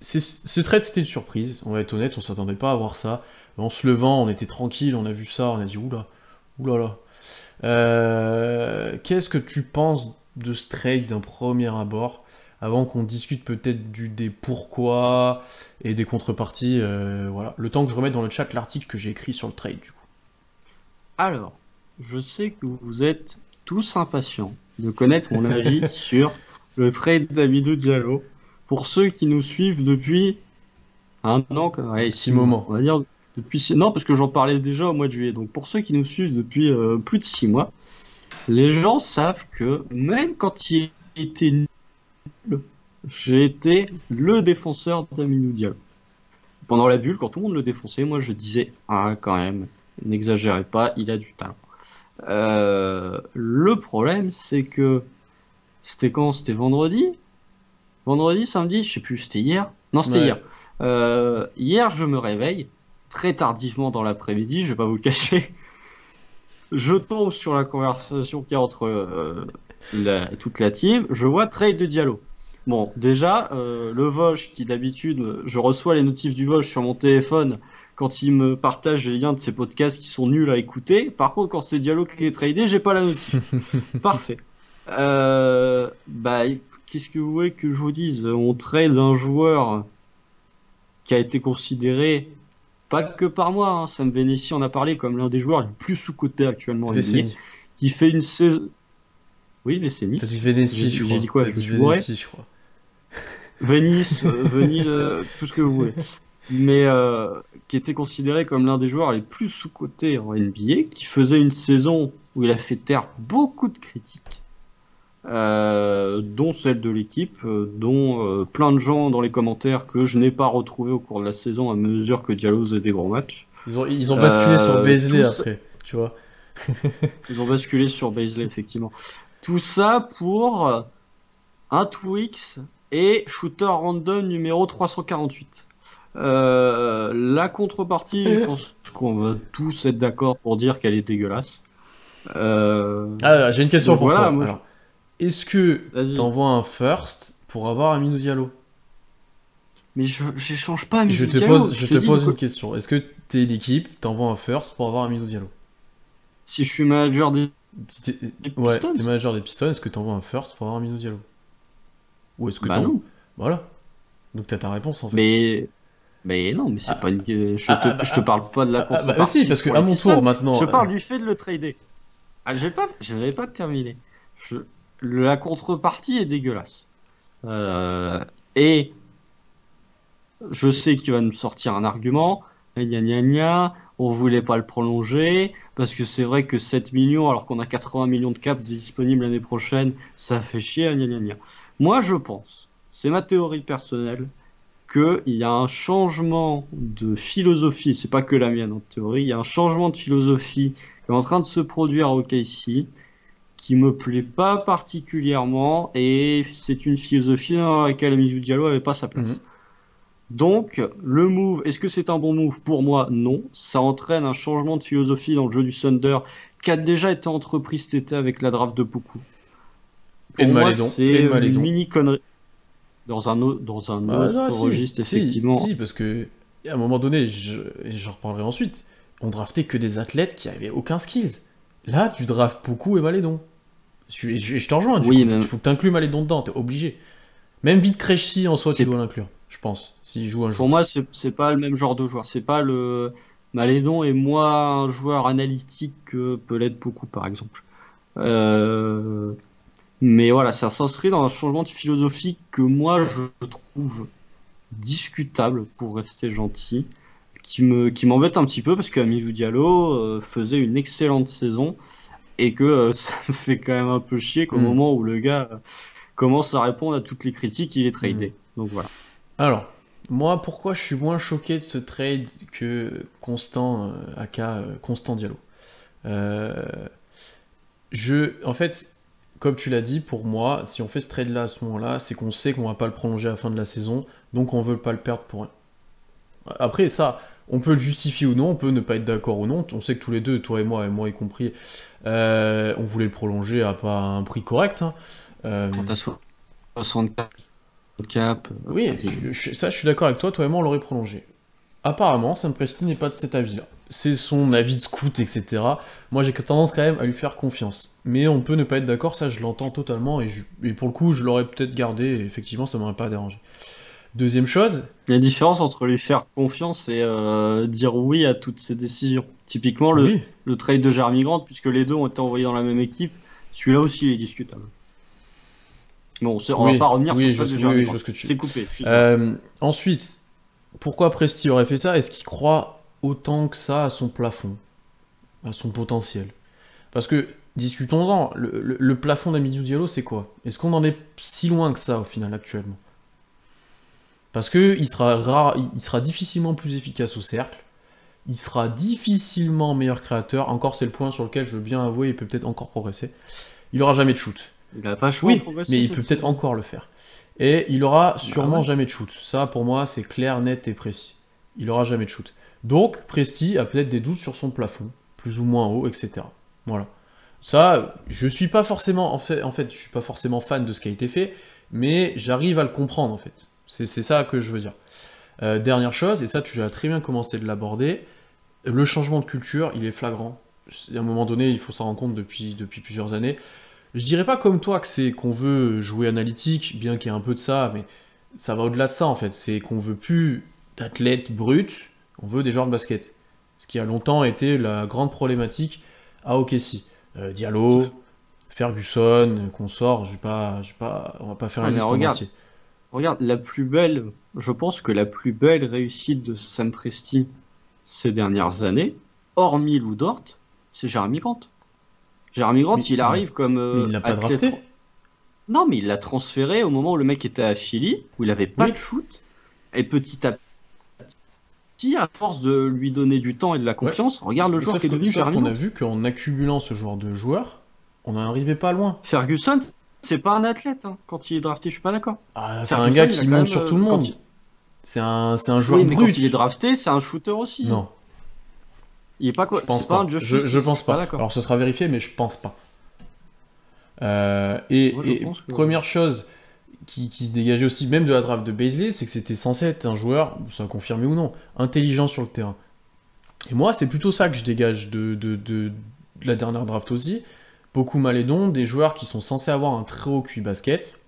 ce trade c'était une surprise, on va être honnête, on s'attendait pas à voir ça. En se levant, on était tranquille, on a vu ça, on a dit oula, oula là. Qu'est-ce que tu penses de ce trade d'un premier abord, avant qu'on discute peut-être des pourquoi et des contreparties, voilà. Le temps que je remette dans le chat l'article que j'ai écrit sur le trade, du coup. Alors, je sais que vous êtes tous impatients de connaître mon avis sur le trade d'Amidou Diallo. Pour ceux qui nous suivent depuis un an, Un allez, petit 6 mois, moment. on va dire non, parce que j'en parlais déjà au mois de juillet. Donc pour ceux qui nous suivent depuis plus de 6 mois, les gens savent que même quand il était nul, j'ai été le défenseur d'Amidou Diallo. Pendant la bulle, quand tout le monde le défonçait, moi je disais ah quand même, n'exagérez pas, il a du talent. Le problème, c'est que c'était quand? C'était vendredi? Vendredi, samedi? Je sais plus, c'était hier? Non, c'était Ouais. hier. Hier, je me réveille très tardivement dans l'après-midi, je vais pas vous le cacher. Je tombe sur la conversation qu'il y a entre toute la team. Je vois trade de Diallo. Bon, déjà, le Vosges, qui d'habitude, je reçois les notifs du Vosges sur mon téléphone quand il me partage les liens de ses podcasts qui sont nuls à écouter. Par contre, quand c'est Diallo qui est tradé, j'ai pas la notif. Parfait. Bah, qu'est-ce que vous voulez que je vous dise? On trade un joueur qui a été considéré, pas que par moi, hein, Sam Vénétie en a parlé comme l'un des joueurs les plus sous-cotés actuellement en NBA, Veseni. qui fait une saison. Oui, mais c'est T'as dit Nice. Vénétie, je J'ai crois. dit quoi? T'as Je me dit suis bourré? Vénétie, je crois. Venise, tout ce que vous voulez. Mais qui était considéré comme l'un des joueurs les plus sous-cotés en NBA, qui faisait une saison où il a fait taire beaucoup de critiques, dont celle de l'équipe, dont plein de gens dans les commentaires que je n'ai pas retrouvés au cours de la saison à mesure que Diallo faisait des gros matchs. Ils ont basculé sur Beasley Tout ça, après, tu vois. ils ont basculé sur Baisley, effectivement. Tout ça pour un Twix et shooter random numéro 348. La contrepartie, je pense qu'on va tous être d'accord pour dire qu'elle est dégueulasse. Ah, j'ai une question Donc pour voilà, toi. moi, Alors, est-ce que vas-y. t'envoies un first pour avoir Amidou Diallo? Mais j'échange pas Je Amidou te Diallo. pose, je Je te te dis, pose une question. Est-ce que t'es l'équipe, t'envoies un first pour avoir Amidou Diallo? si je suis manager des Ouais, si Pistons, t'es manager des Pistons, est-ce que t'envoies un first pour avoir Amidou Diallo? Ou est-ce que bah t'en... non. Voilà. Donc t'as ta réponse en fait. Mais, mais non, mais c'est Ah, pas une. ah, ah, Je te bah, parle pas de la bah, si, contrepartie parce que pour à les mon Pistons. tour maintenant. Je parle du fait de le trader. Ah, je n'avais pas terminé. Je- La contrepartie est dégueulasse. Euh, et je sais qu'il va nous sortir un argument. Gna gna gna, on voulait pas le prolonger. Parce que c'est vrai que 7 millions, alors qu'on a 80 millions de cap disponibles l'année prochaine, ça fait chier. Gna gna gna. Moi, je pense. c'est ma théorie personnelle, qu'il y a un changement de philosophie, c'est pas que la mienne en théorie, il y a un changement de philosophie qui est en train de se produire à OKC, qui me plaît pas particulièrement, et c'est une philosophie dans laquelle Hamidou Diallo avait pas sa place. Donc, le move, est-ce que c'est un bon move? Pour moi, non. Ça entraîne un changement de philosophie dans le jeu du Thunder qui a déjà été entrepris cet été avec la draft de Poku. Et Pour de moi, Malédon. c'est Et de une Malédon. mini connerie. Dans un autre Non, si, registre, effectivement. Si, parce que à un moment donné, et j'en reparlerai ensuite, on draftait que des athlètes qui avaient aucun skills. Là, tu draftes Poku et Malédon. Je te rejoins, Oui, il faut que tu inclues Malédon dedans, t'es obligé. Même vite Krejci en soi, tu dois l'inclure, je pense, s'il joue un jour. Pour moi, c'est pas le même genre de joueur. C'est pas le. Malédon est moins un joueur analytique que peut l'être Poku, par exemple. Mais voilà, ça s'inscrit dans un changement de philosophie que moi je trouve discutable, pour rester gentil, qui m'embête un petit peu parce qu'Hamidou Diallo faisait une excellente saison et que ça me fait quand même un peu chier qu'au moment où le gars commence à répondre à toutes les critiques, il est tradé. Donc voilà. Alors, moi, pourquoi je suis moins choqué de ce trade que Constant, aka Constant Diallo En fait, comme tu l'as dit, pour moi, si on fait ce trade-là à ce moment-là, c'est qu'on sait qu'on va pas le prolonger à la fin de la saison, donc on veut pas le perdre pour rien. Après, ça, on peut le justifier ou non, on peut ne pas être d'accord ou non. On sait que tous les deux, toi et moi y compris, on voulait le prolonger à pas un prix correct. Hein. Quand t'as 64 cap. Oui, ça, je suis d'accord avec toi et moi, on l'aurait prolongé. Apparemment, Sam Presti n'est pas de cet avis-là. C'est son avis de scout, etc. Moi, j'ai tendance quand même à lui faire confiance. Mais on peut ne pas être d'accord, ça, je l'entends totalement. Et pour le coup, je l'aurais peut-être gardé, et effectivement, ça m'aurait pas dérangé. Deuxième chose... Il y a une différence entre lui faire confiance et dire oui à toutes ses décisions. Typiquement, le trade de Jeremy Grant, puisque les deux ont été envoyés dans la même équipe, celui-là aussi, il est discutable. Bon, on va pas revenir sur le trade de Jeremy Grant. C'est coupé. Ensuite, pourquoi Presti aurait fait ça? Est-ce qu'il croit autant que ça à son plafond, à son potentiel? Parce que, discutons-en, le plafond d'Hamidou Diallo, c'est quoi? Est-ce qu'on en est si loin que ça, au final, actuellement? Parce qu'il sera difficilement plus efficace au cercle, il sera difficilement meilleur créateur, encore c'est le point sur lequel je veux bien avouer, il peut peut-être encore progresser. Il aura jamais de shoot. Il a vachement progressé. Mais il peut peut-être encore le faire. Et il aura sûrement jamais de shoot. Ça, pour moi, c'est clair, net et précis. Il aura jamais de shoot. Donc, Presti a peut-être des doutes sur son plafond, plus ou moins haut, etc. Voilà. Ça, je suis pas forcément, en fait, je suis pas forcément fan de ce qui a été fait, mais j'arrive à le comprendre, en fait. C'est ça que je veux dire. Dernière chose, et ça, tu as très bien commencé de l'aborder, le changement de culture, il est flagrant. À un moment donné, il faut s'en rendre compte depuis plusieurs années. Je dirais pas comme toi que c'est qu'on veut jouer analytique, bien qu'il y ait un peu de ça, mais ça va au-delà de ça en fait. C'est qu'on veut plus d'athlètes bruts, on veut des joueurs de basket. Ce qui a longtemps été la grande problématique à OKC. Diallo, Ferguson, consort, on va pas faire une liste en entier. Regarde, je pense que la plus belle réussite de Sam Presti ces dernières années, hormis Lou Dort, c'est Jeremy Grant. Jeremy Grant, il arrive comme il l'a pas drafté. Non, mais il l'a transféré au moment où le mec était à Philly, où il avait pas de shoot, et petit à petit, à force de lui donner du temps et de la confiance, regarde le joueur qui est devenu Jeremy Grant. On a vu qu'en accumulant ce genre de joueurs, on n'arrivait pas loin. Ferguson, c'est pas un athlète quand il est drafté, je suis pas d'accord. C'est un gars qui monte sur tout le monde. C'est un joueur mais brut. Quand il est drafté, c'est un shooter aussi. Non. Il est pas quoi? Je pense pas. Je pense pas. Alors ce sera vérifié, mais je pense pas. Première chose qui se dégageait aussi, même de la draft de Bazley, c'est que c'était censé être un joueur, ça a confirmé ou non, intelligent sur le terrain. Et moi, c'est plutôt ça que je dégage de la dernière draft aussi. Beaucoup Malédon, des joueurs qui sont censés avoir un très haut QI basket,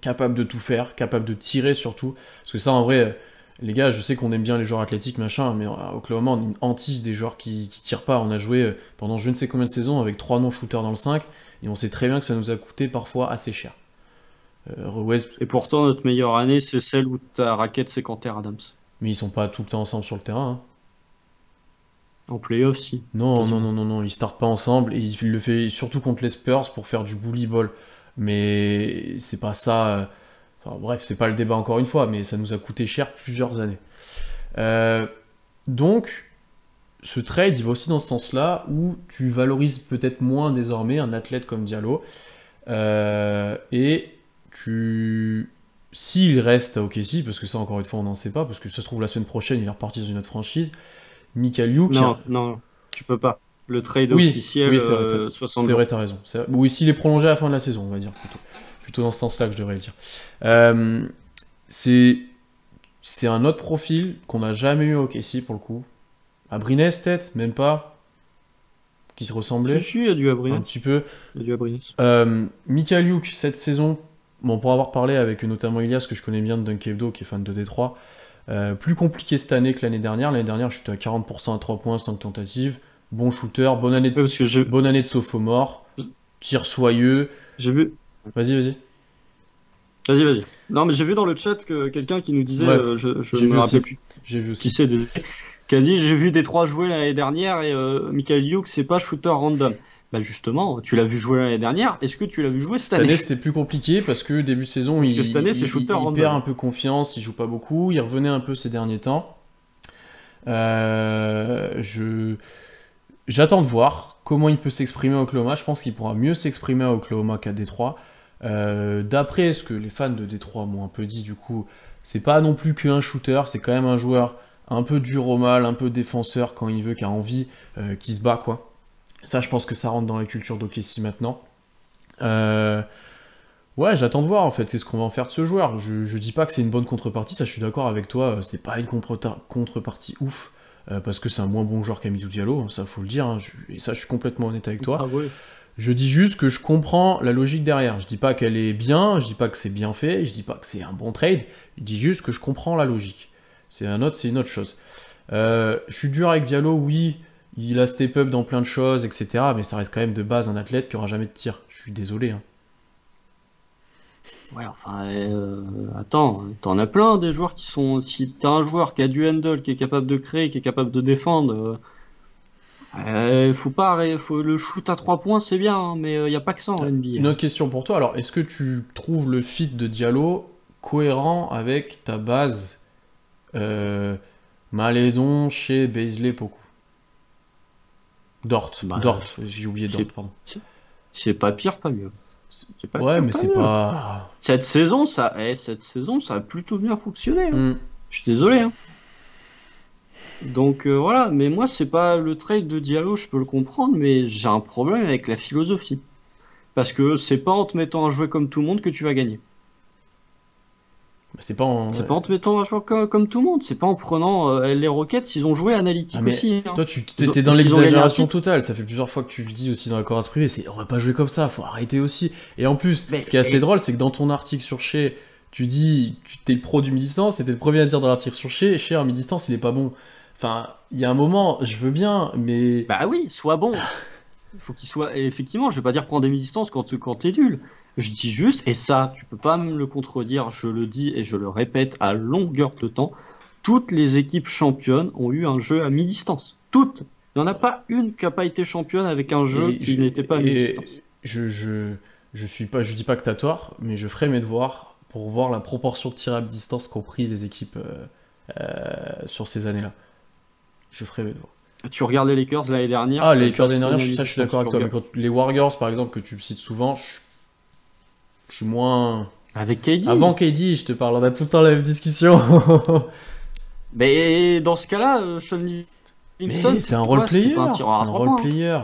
capables de tout faire, capables de tirer surtout. Parce que ça, en vrai, les gars, je sais qu'on aime bien les joueurs athlétiques, machin, mais à Oklahoma, on hantise des joueurs qui tirent pas. On a joué pendant je ne sais combien de saisons avec 3 non-shooters dans le 5, et on sait très bien que ça nous a coûté parfois assez cher. Et pourtant, notre meilleure année, c'est celle où ta raquette, c'est Canter Adams. Mais ils sont pas tout le temps ensemble sur le terrain. Hein. En playoff, si. Non, ils startent pas ensemble, et il le fait surtout contre les Spurs pour faire du bully ball. Mais c'est pas ça. Enfin bref, c'est pas le débat encore une fois, mais ça nous a coûté cher plusieurs années. Donc, ce trade, il va aussi dans ce sens-là, où tu valorises peut-être moins désormais un athlète comme Diallo, et s'il reste à OKC, parce que ça encore une fois on n'en sait pas, parce que ça se trouve la semaine prochaine il est reparti dans une autre franchise, Mikhailiuk... Non, tu peux pas. Le trade oui, officiel, oui, c'est vrai, 60 c'est vrai, t'as raison. Oui, s'il est prolongé à la fin de la saison, on va dire, plutôt dans ce sens-là que je devrais le dire. C'est un autre profil qu'on n'a jamais eu au OKC pour le coup. À Brines, peut-être, même pas, qui se ressemblait. Si, il y a du Abrines. Un petit peu. Il y a du Abrines. Mikhailiuk, cette saison, bon, pour avoir parlé avec notamment Ilias, que je connais bien de Dunk Hebdo, qui est fan de Détroit, plus compliqué cette année que l'année dernière. L'année dernière, je suis à 40% à 3 points, 5 tentatives. Bon shooter, bonne année de sophomore, tir soyeux. J'ai vu. Vas-y. Vas-y. Non, mais j'ai vu dans le chat que quelqu'un qui nous disait, je ne me rappelle plus. J'ai vu aussi. Qui c'est, qui a dit j'ai vu Détroit jouer l'année dernière et Mikhailiuk, c'est pas shooter random. Bah justement, tu l'as vu jouer l'année dernière, est-ce que tu l'as vu jouer cette année? C'était plus compliqué parce que début de saison, il perd un peu confiance, il joue pas beaucoup, il revenait un peu ces derniers temps. J'attends de voir comment il peut s'exprimer à Oklahoma. Je pense qu'il pourra mieux s'exprimer à Oklahoma qu'à Détroit. D'après ce que les fans de Détroit m'ont un peu dit, du coup, c'est pas non plus qu'un shooter, c'est quand même un joueur un peu dur au mal, un peu défenseur quand il veut, qui a envie, qui se bat, quoi. Ça, je pense que ça rentre dans la culture d'OKC maintenant. Ouais, j'attends de voir, en fait, c'est ce qu'on va en faire de ce joueur. Je dis pas que c'est une bonne contrepartie, ça, je suis d'accord avec toi, c'est pas une contrepartie ouf. Parce que c'est un moins bon joueur qu'Hamidou Diallo, ça faut le dire, hein, et ça je suis complètement honnête avec toi. Ah ouais. Je dis juste que je comprends la logique derrière, je dis pas qu'elle est bien, je dis pas que c'est bien fait, je dis pas que c'est un bon trade, je dis juste que je comprends la logique. C'est une autre chose. Je suis dur avec Diallo, oui, il a step up dans plein de choses, etc. Mais ça reste quand même de base un athlète qui aura jamais de tir, je suis désolé. Hein. Ouais, enfin, attends, t'en as plein des joueurs qui sont. Si t'as un joueur qui a du handle, qui est capable de créer, qui est capable de défendre, faut le shoot à 3 points, c'est bien, hein, mais y a pas que ça en NBA. Une autre question pour toi, alors, est-ce que tu trouves le fit de Diallo cohérent avec ta base Malédon chez Bazley Poku? Dort, j'ai oublié Dort, pardon. C'est pas pire, pas mieux. Ouais, mais c'est pas... Cette saison, ça a plutôt bien fonctionné. Hein. Je suis désolé. Hein. Donc voilà, mais moi, c'est pas le trade de Diallo, je peux le comprendre, mais j'ai un problème avec la philosophie. Parce que c'est pas en te mettant à jouer comme tout le monde que tu vas gagner. C'est pas en te mettant à jouer comme tout le monde, c'est pas en prenant les Rockets, ils ont joué analytique aussi. Hein. Toi, tu étais dans l'exagération totale, ça fait plusieurs fois que tu le dis aussi dans la chorus privée, on va pas jouer comme ça, faut arrêter aussi. Et en plus, ce qui est assez drôle, c'est que dans ton article sur Shea, tu dis, t'es le pro du mi-distance, c'était le premier à dire dans l'article sur Shea, en mi-distance, il est pas bon. Enfin, il y a un moment, je veux bien, mais... Bah oui, sois bon. Il faut qu'il soit... Et effectivement, je vais pas dire prendre des mi-distances quand t'es nul. Je dis juste, et ça, tu peux pas me le contredire, je le dis et je le répète à longueur de temps, toutes les équipes championnes ont eu un jeu à mi-distance. Toutes. Il n'y en a pas une qui n'a pas été championne avec un jeu qui n'était pas à mi-distance. Je dis pas que t'as tort, mais je ferai mes devoirs pour voir la proportion de tirs à distance qu'ont pris les équipes sur ces années-là. Je ferai mes devoirs. Tu regardes les Lakers l'année dernière. Ah, les Lakers l'année dernière, je suis d'accord avec toi, mais quand les Warriors, par exemple, que tu cites souvent, je suis moins... Avec KD. Avant KD, je te parle, on a tout le temps la même discussion. Mais dans ce cas-là, Sean Livingston... c'est un role-player. C'est un role-player.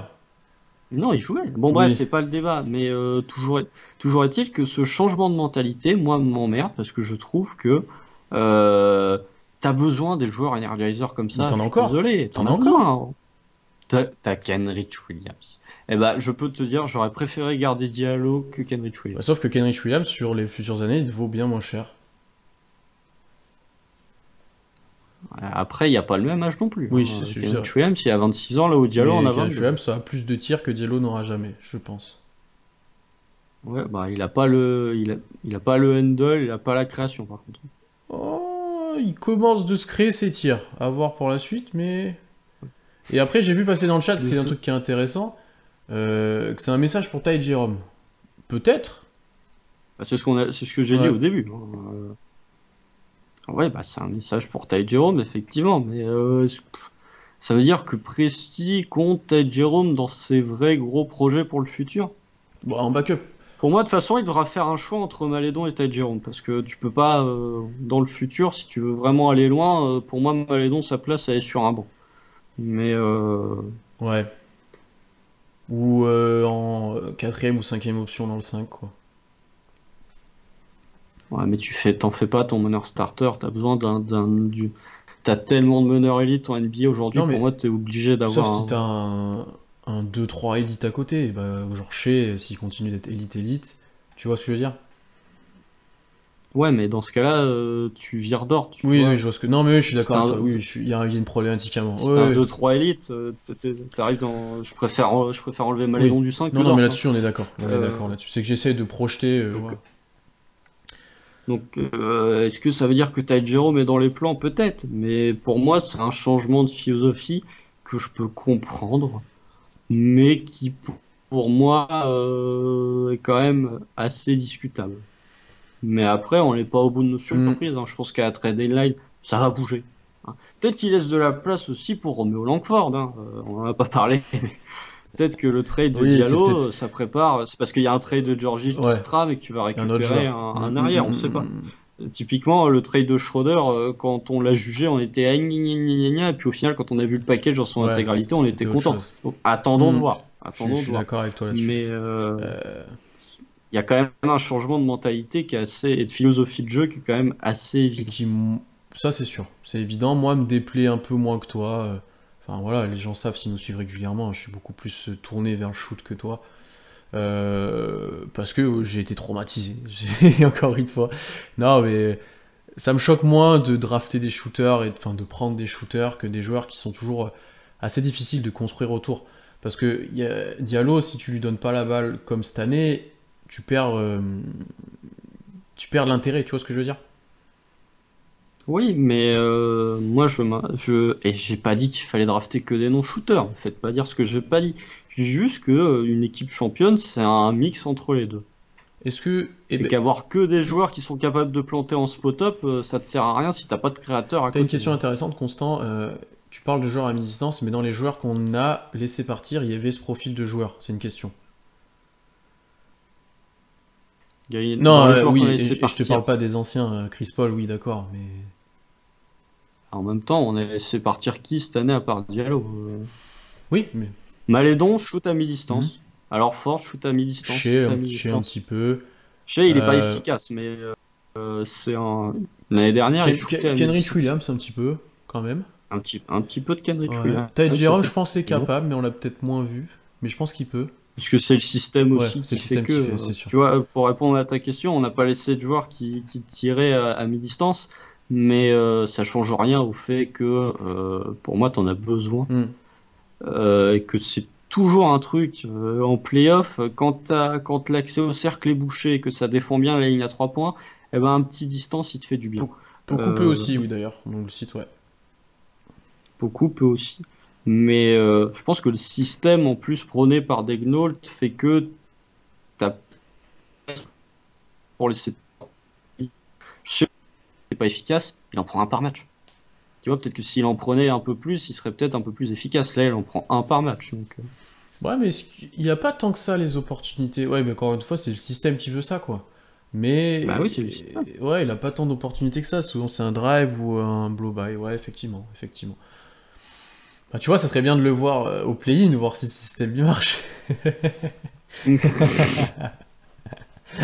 Non, il jouait. Bon, bref, c'est pas le débat. Mais toujours est-il que ce changement de mentalité, moi, m'emmerde, parce que je trouve que t'as besoin des joueurs Energizer comme ça. T'en as encore. Désolé, t'en as encore. T'as Kenrich Williams. Eh ben, je peux te dire, j'aurais préféré garder Diallo que Kenrich Williams. Sauf que Kenrich Williams, sur les futures années, il vaut bien moins cher. Après, il n'y a pas le même âge non plus. Oui, c'est sûr. Kenrich Williams, il a 26 ans, là où Diallo en a 22. Kenrich Williams a plus de tirs que Diallo n'aura jamais, je pense. Ouais, bah, il a pas le handle, il a pas la création, par contre. Oh, il commence de se créer ses tirs. À voir pour la suite, mais... Et après, j'ai vu passer dans le chat, c'est un truc qui est intéressant, que c'est un message pour Ty Jerome. Peut-être, Bah, c'est ce que j'ai dit Ouais. au début. Hein. Ouais, bah, c'est un message pour Ty Jerome, effectivement, mais ça veut dire que Presti compte Ty Jerome dans ses vrais gros projets pour le futur. Bon, en backup. Pour moi, de toute façon, il devra faire un choix entre Malédon et Ty Jerome, parce que tu peux pas, dans le futur, si tu veux vraiment aller loin, pour moi, Malédon, sa place, elle est sur un banc. Mais Ouais. Ou en quatrième ou cinquième option dans le 5 quoi. ouais, mais t'en fais pas ton meneur starter. T'as besoin t'as tellement de meneurs élites en NBA aujourd'hui. Non, Pour mais moi, t'es obligé sauf d'avoir si t'as un. un 2-3 élite à côté, bah, genre Shea, s'il continue d'être élite, tu vois ce que je veux dire? Ouais, mais dans ce cas-là, tu vires d'or, tu Oui, oui, vois. je vois ce que. Non, mais oui, je suis Si d'accord t'as avec un, toi, oui, il y a une problématique à moi. si Ouais, t'as un ouais, 2-3 élites, t'arrives dans. Je préfère enlever oui. Malédon du 5 que Non, non, mais Dort. Hein. là-dessus, on est Euh, d'accord là-dessus. C'est que j'essaie de projeter, donc, voilà. est-ce que ça veut dire que Ty Jerome est dans les plans? Peut-être. Mais pour moi, c'est un changement de philosophie que je peux comprendre, mais qui pour moi est quand même assez discutable. Mais après, on n'est pas au bout de nos Hmm. surprises. Hein. Je pense qu'à la trade deadline, ça va bouger. Hein. Peut-être qu'il laisse de la place aussi pour Romeo Langford. Hein. On n'en a pas parlé. Peut-être que le trade de Oui, c'est Diallo, peut-être. ça prépare. C'est parce qu'il y a un trade de Georgie qui Ouais, se trame et que tu vas un autre récupérer joueur. un arrière. On ne sait pas. Typiquement, le trade de Schroeder, quand on l'a jugé, on était à gna gna gna gna gna, et puis au final, quand on a vu le package dans son Ouais, intégralité, on était c'était autre content. chose. Donc, attendons de Hmm. voir. Je Attendons de suis voir. d'accord avec toi là-dessus. Mais Euh, il y a quand même un changement de mentalité qui est assez, et de philosophie de jeu qui est quand même assez et évident. qui. Ça, c'est sûr. C'est évident. Moi, me déplaît un peu moins que toi. Enfin, voilà, les gens savent s'ils nous suivent régulièrement. Je suis beaucoup plus tourné vers le shoot que toi. Parce que j'ai été traumatisé. Encore une fois. Non, mais ça me choque moins de drafter des shooters et enfin, de prendre des shooters que des joueurs qui sont toujours assez difficiles de construire autour. Parce que Diallo, si tu lui donnes pas la balle comme cette année, tu perds, euh, tu perds l'intérêt, tu vois ce que je veux dire? Oui, mais moi, et j'ai pas dit qu'il fallait drafter que des non-shooters. Ne faites pas dire ce que j'ai pas dit. Je dis juste que une équipe championne, c'est un mix entre les deux. Est-ce que. Eh Et ben, qu'avoir que des joueurs qui sont capables de planter en spot-up, ça te sert à rien si t'as pas de créateur à t'as une côté. question intéressante, Constant. Tu parles de joueurs à mi-distance, mais dans les joueurs qu'on a laissé partir, il y avait ce profil de joueur. C'est une question. Dans Non, les joueurs qu'on a oui, laissé et je te parle partir, pas des anciens. Chris Paul, oui, d'accord, mais. en même temps, on a laissé partir qui cette année à part Diallo? Oui, mais. Malédon, shoot à Mhm. mi-distance. Alors Force, shoot à mi-distance, Chez shoot à un mi-distance. petit peu. Shea, il est pas Euh, efficace, mais c'est un. L'année dernière, il shootait à Kenrich mi-distance. Williams, un petit peu, quand même. Un petit peu de Kenrich Ouais. Williams, Ty Jerome, je pense, c'est effectivement. capable, mais on l'a peut-être moins vu. Mais je pense qu'il peut. Parce que c'est le système Ouais, aussi c'est qui le fait système que, qui fait, c'est sûr. tu vois, pour répondre à ta question, on n'a pas laissé de joueurs qui tiraient à mi-distance, mais ça change rien au fait que, pour moi, tu en as besoin. Hmm. Et que c'est toujours un truc en playoff, quand l'accès au cercle est bouché et que ça défend bien la ligne à 3 points, eh ben, un petit distance, il te fait du bien. Beaucoup peut Euh, aussi, oui, d'ailleurs. Donc le site, ouais. Beaucoup peut aussi. Mais je pense que le système en plus prôné par Degnault fait que t'as pour laisser. Je sais que c'est pas efficace, il en prend un par match. Tu vois, peut-être que s'il en prenait un peu plus, il serait peut-être un peu plus efficace. Là, il en prend un par match. Donc, Ouais, mais il n'y a pas tant que ça, les opportunités. Ouais, mais encore une fois, c'est le système qui veut ça, quoi. bah Mais oui, c'est le système. ouais, il a pas tant d'opportunités que ça. Souvent, c'est un drive ou un blow-by. Ouais, effectivement, effectivement. Bah, tu vois, ça serait bien de le voir au play-in, voir si ce système bien marche.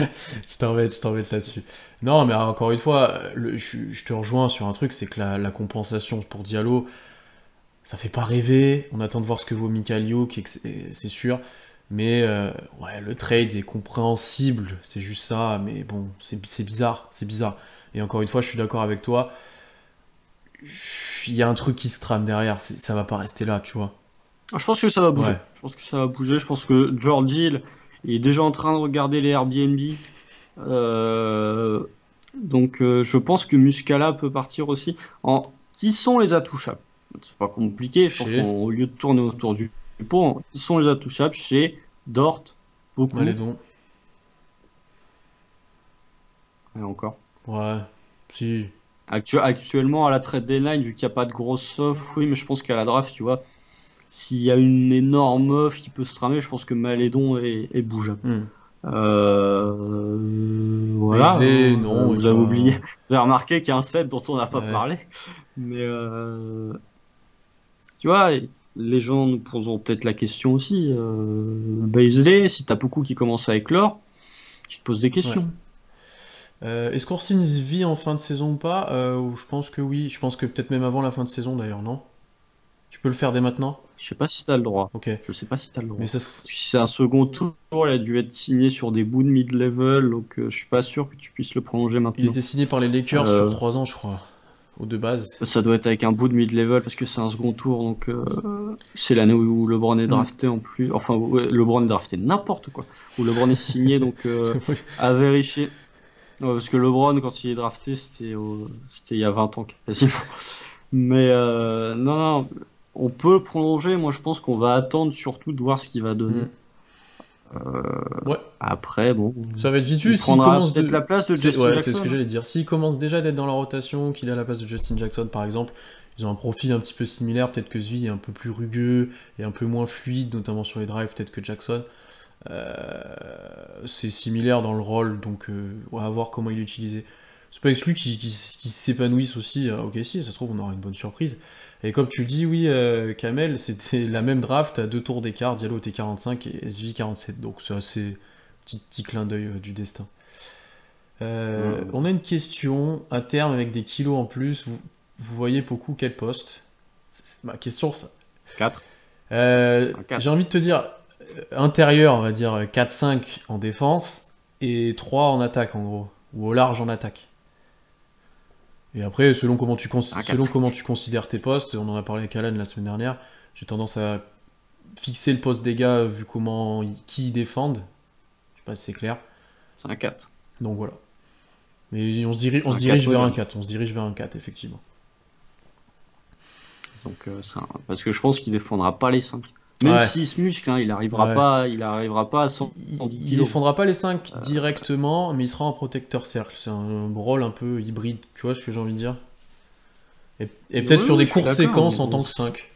Je t'embête là-dessus. Non, mais encore une fois, je te rejoins sur un truc, c'est que la compensation pour Diallo, ça fait pas rêver. On attend de voir ce que vaut Michael Youk, et c'est sûr. Mais ouais, le trade est compréhensible, c'est juste ça. Mais bon, c'est bizarre, c'est bizarre. Et encore une fois, je suis d'accord avec toi. Il y a un truc qui se trame derrière, ça va pas rester là, tu vois. Je pense que ça va bouger. Ouais. Je pense que ça va bouger. Je pense que George Hill est déjà en train de regarder les Airbnb. Euh, donc, je pense que Muscala peut partir aussi. Qui sont les intouchables? C'est pas compliqué. Je pense Chez qu'au lieu de tourner autour du pot, qui sont les intouchables? Chez Dort, beaucoup. Malédon. Et encore. Ouais, si. Actuellement, à la trade deadline, vu qu'il n'y a pas de grosse offre, oui, mais je pense qu'à la draft, tu vois, s'il y a une énorme offre qui peut se tramer, je pense que Malédon est bougeable. Hmm. Voilà, Paisley, hein, non, vous avez oublié. Vous avez remarqué qu'il y a un set dont on n'a pas Ouais. parlé. Mais tu vois, les gens nous poseront peut-être la question aussi. Paisley, si t'as beaucoup qui commencent à éclore, tu te poses des questions. Est-ce qu'on signe vie en fin de saison ou pas? Ou je pense que oui. Je pense que peut-être même avant la fin de saison d'ailleurs, non? Tu peux le faire dès maintenant? Je sais pas si t'as le droit. Ok. Je sais pas si t'as le droit. Mais ça Si c'est un second tour, il a dû être signé sur des bouts de mid-level, donc je suis pas sûr que tu puisses le prolonger Il maintenant. était signé par les Lakers sur 3 ans, je crois. Ou de base. Ça doit être avec un bout de mid-level parce que c'est un second tour, donc c'est l'année où LeBron est drafté en plus. Enfin, ouais, LeBron est drafté n'importe quoi. Où LeBron est signé, donc à vérifier. Ouais, parce que LeBron, quand il est drafté, c'était il y a 20 ans quasiment. Mais non, non, on peut le prolonger. Moi, je pense qu'on va attendre surtout de voir ce qu'il va donner. Ouais. Après, bon. Ça va être vite vu. Il S'il prendra commence peut-être la place de Justin Ouais, Jackson. c'est ce que j'allais dire. S'il commence déjà d'être dans la rotation, qu'il a la place de Justin Jackson par exemple, ils ont un profil un petit peu similaire. Peut-être que Svi est un peu plus rugueux et un peu moins fluide, notamment sur les drives, peut-être que Jackson. C'est similaire dans le rôle, donc on va voir comment il est utilisé. C'est pas exclu qu'il s'épanouisse aussi. Ok, si, ça se trouve, on aura une bonne surprise. Et comme tu dis, oui, Kamel, c'était la même draft à 2 tours d'écart. Diallo était 45 et Svi 47. Donc c'est assez petit clin d'œil du destin. On a une question. À terme, avec des kilos en plus, vous voyez beaucoup quel poste? C'est ma question, ça. 4. J'ai envie de te dire, intérieur, on va dire 4-5 en défense et 3 en attaque, en gros. Ou au large en attaque. Et après, selon comment tu considères tes postes, on en a parlé avec Alan la semaine dernière, j'ai tendance à fixer le poste des gars vu qui ils défendent. Je sais pas si c'est clair. C'est un 4. Donc voilà. Mais on se dirige vers un 4. On se dirige vers un 4, effectivement. Donc, parce que je pense qu'il défendra pas les 5. Même s'il se muscle, hein, il arrivera pas à 110 kg. Il défendra pas les 5 directement, mais il sera en protecteur cercle. C'est un rôle un peu hybride, tu vois ce que j'ai envie de dire. Et peut-être sur des courtes séquences en tant que 5.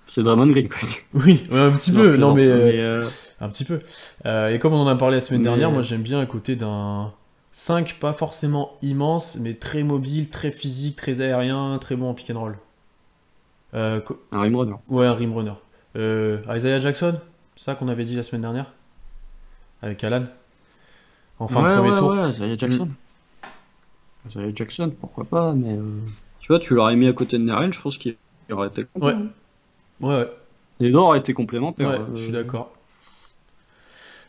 C'est Draymond Green, quoi. Oui, un petit peu, non mais un petit peu. Et comme on en a parlé la semaine dernière, moi j'aime bien à côté d'un 5 pas forcément immense, mais très mobile, très physique, très aérien, très bon en pick and roll. Un rim runner. Ouais, un rim runner. Isaiah Jackson, ça qu'on avait dit la semaine dernière avec Alan. En fin de premier tour. Ouais, Isaiah Jackson. Isaiah Jackson, pourquoi pas, mais tu vois, tu l'aurais mis à côté de Nerlens, je pense qu'il aurait été complémentaire. Ouais. Les deux auraient été complémentaires. Ouais, je suis d'accord.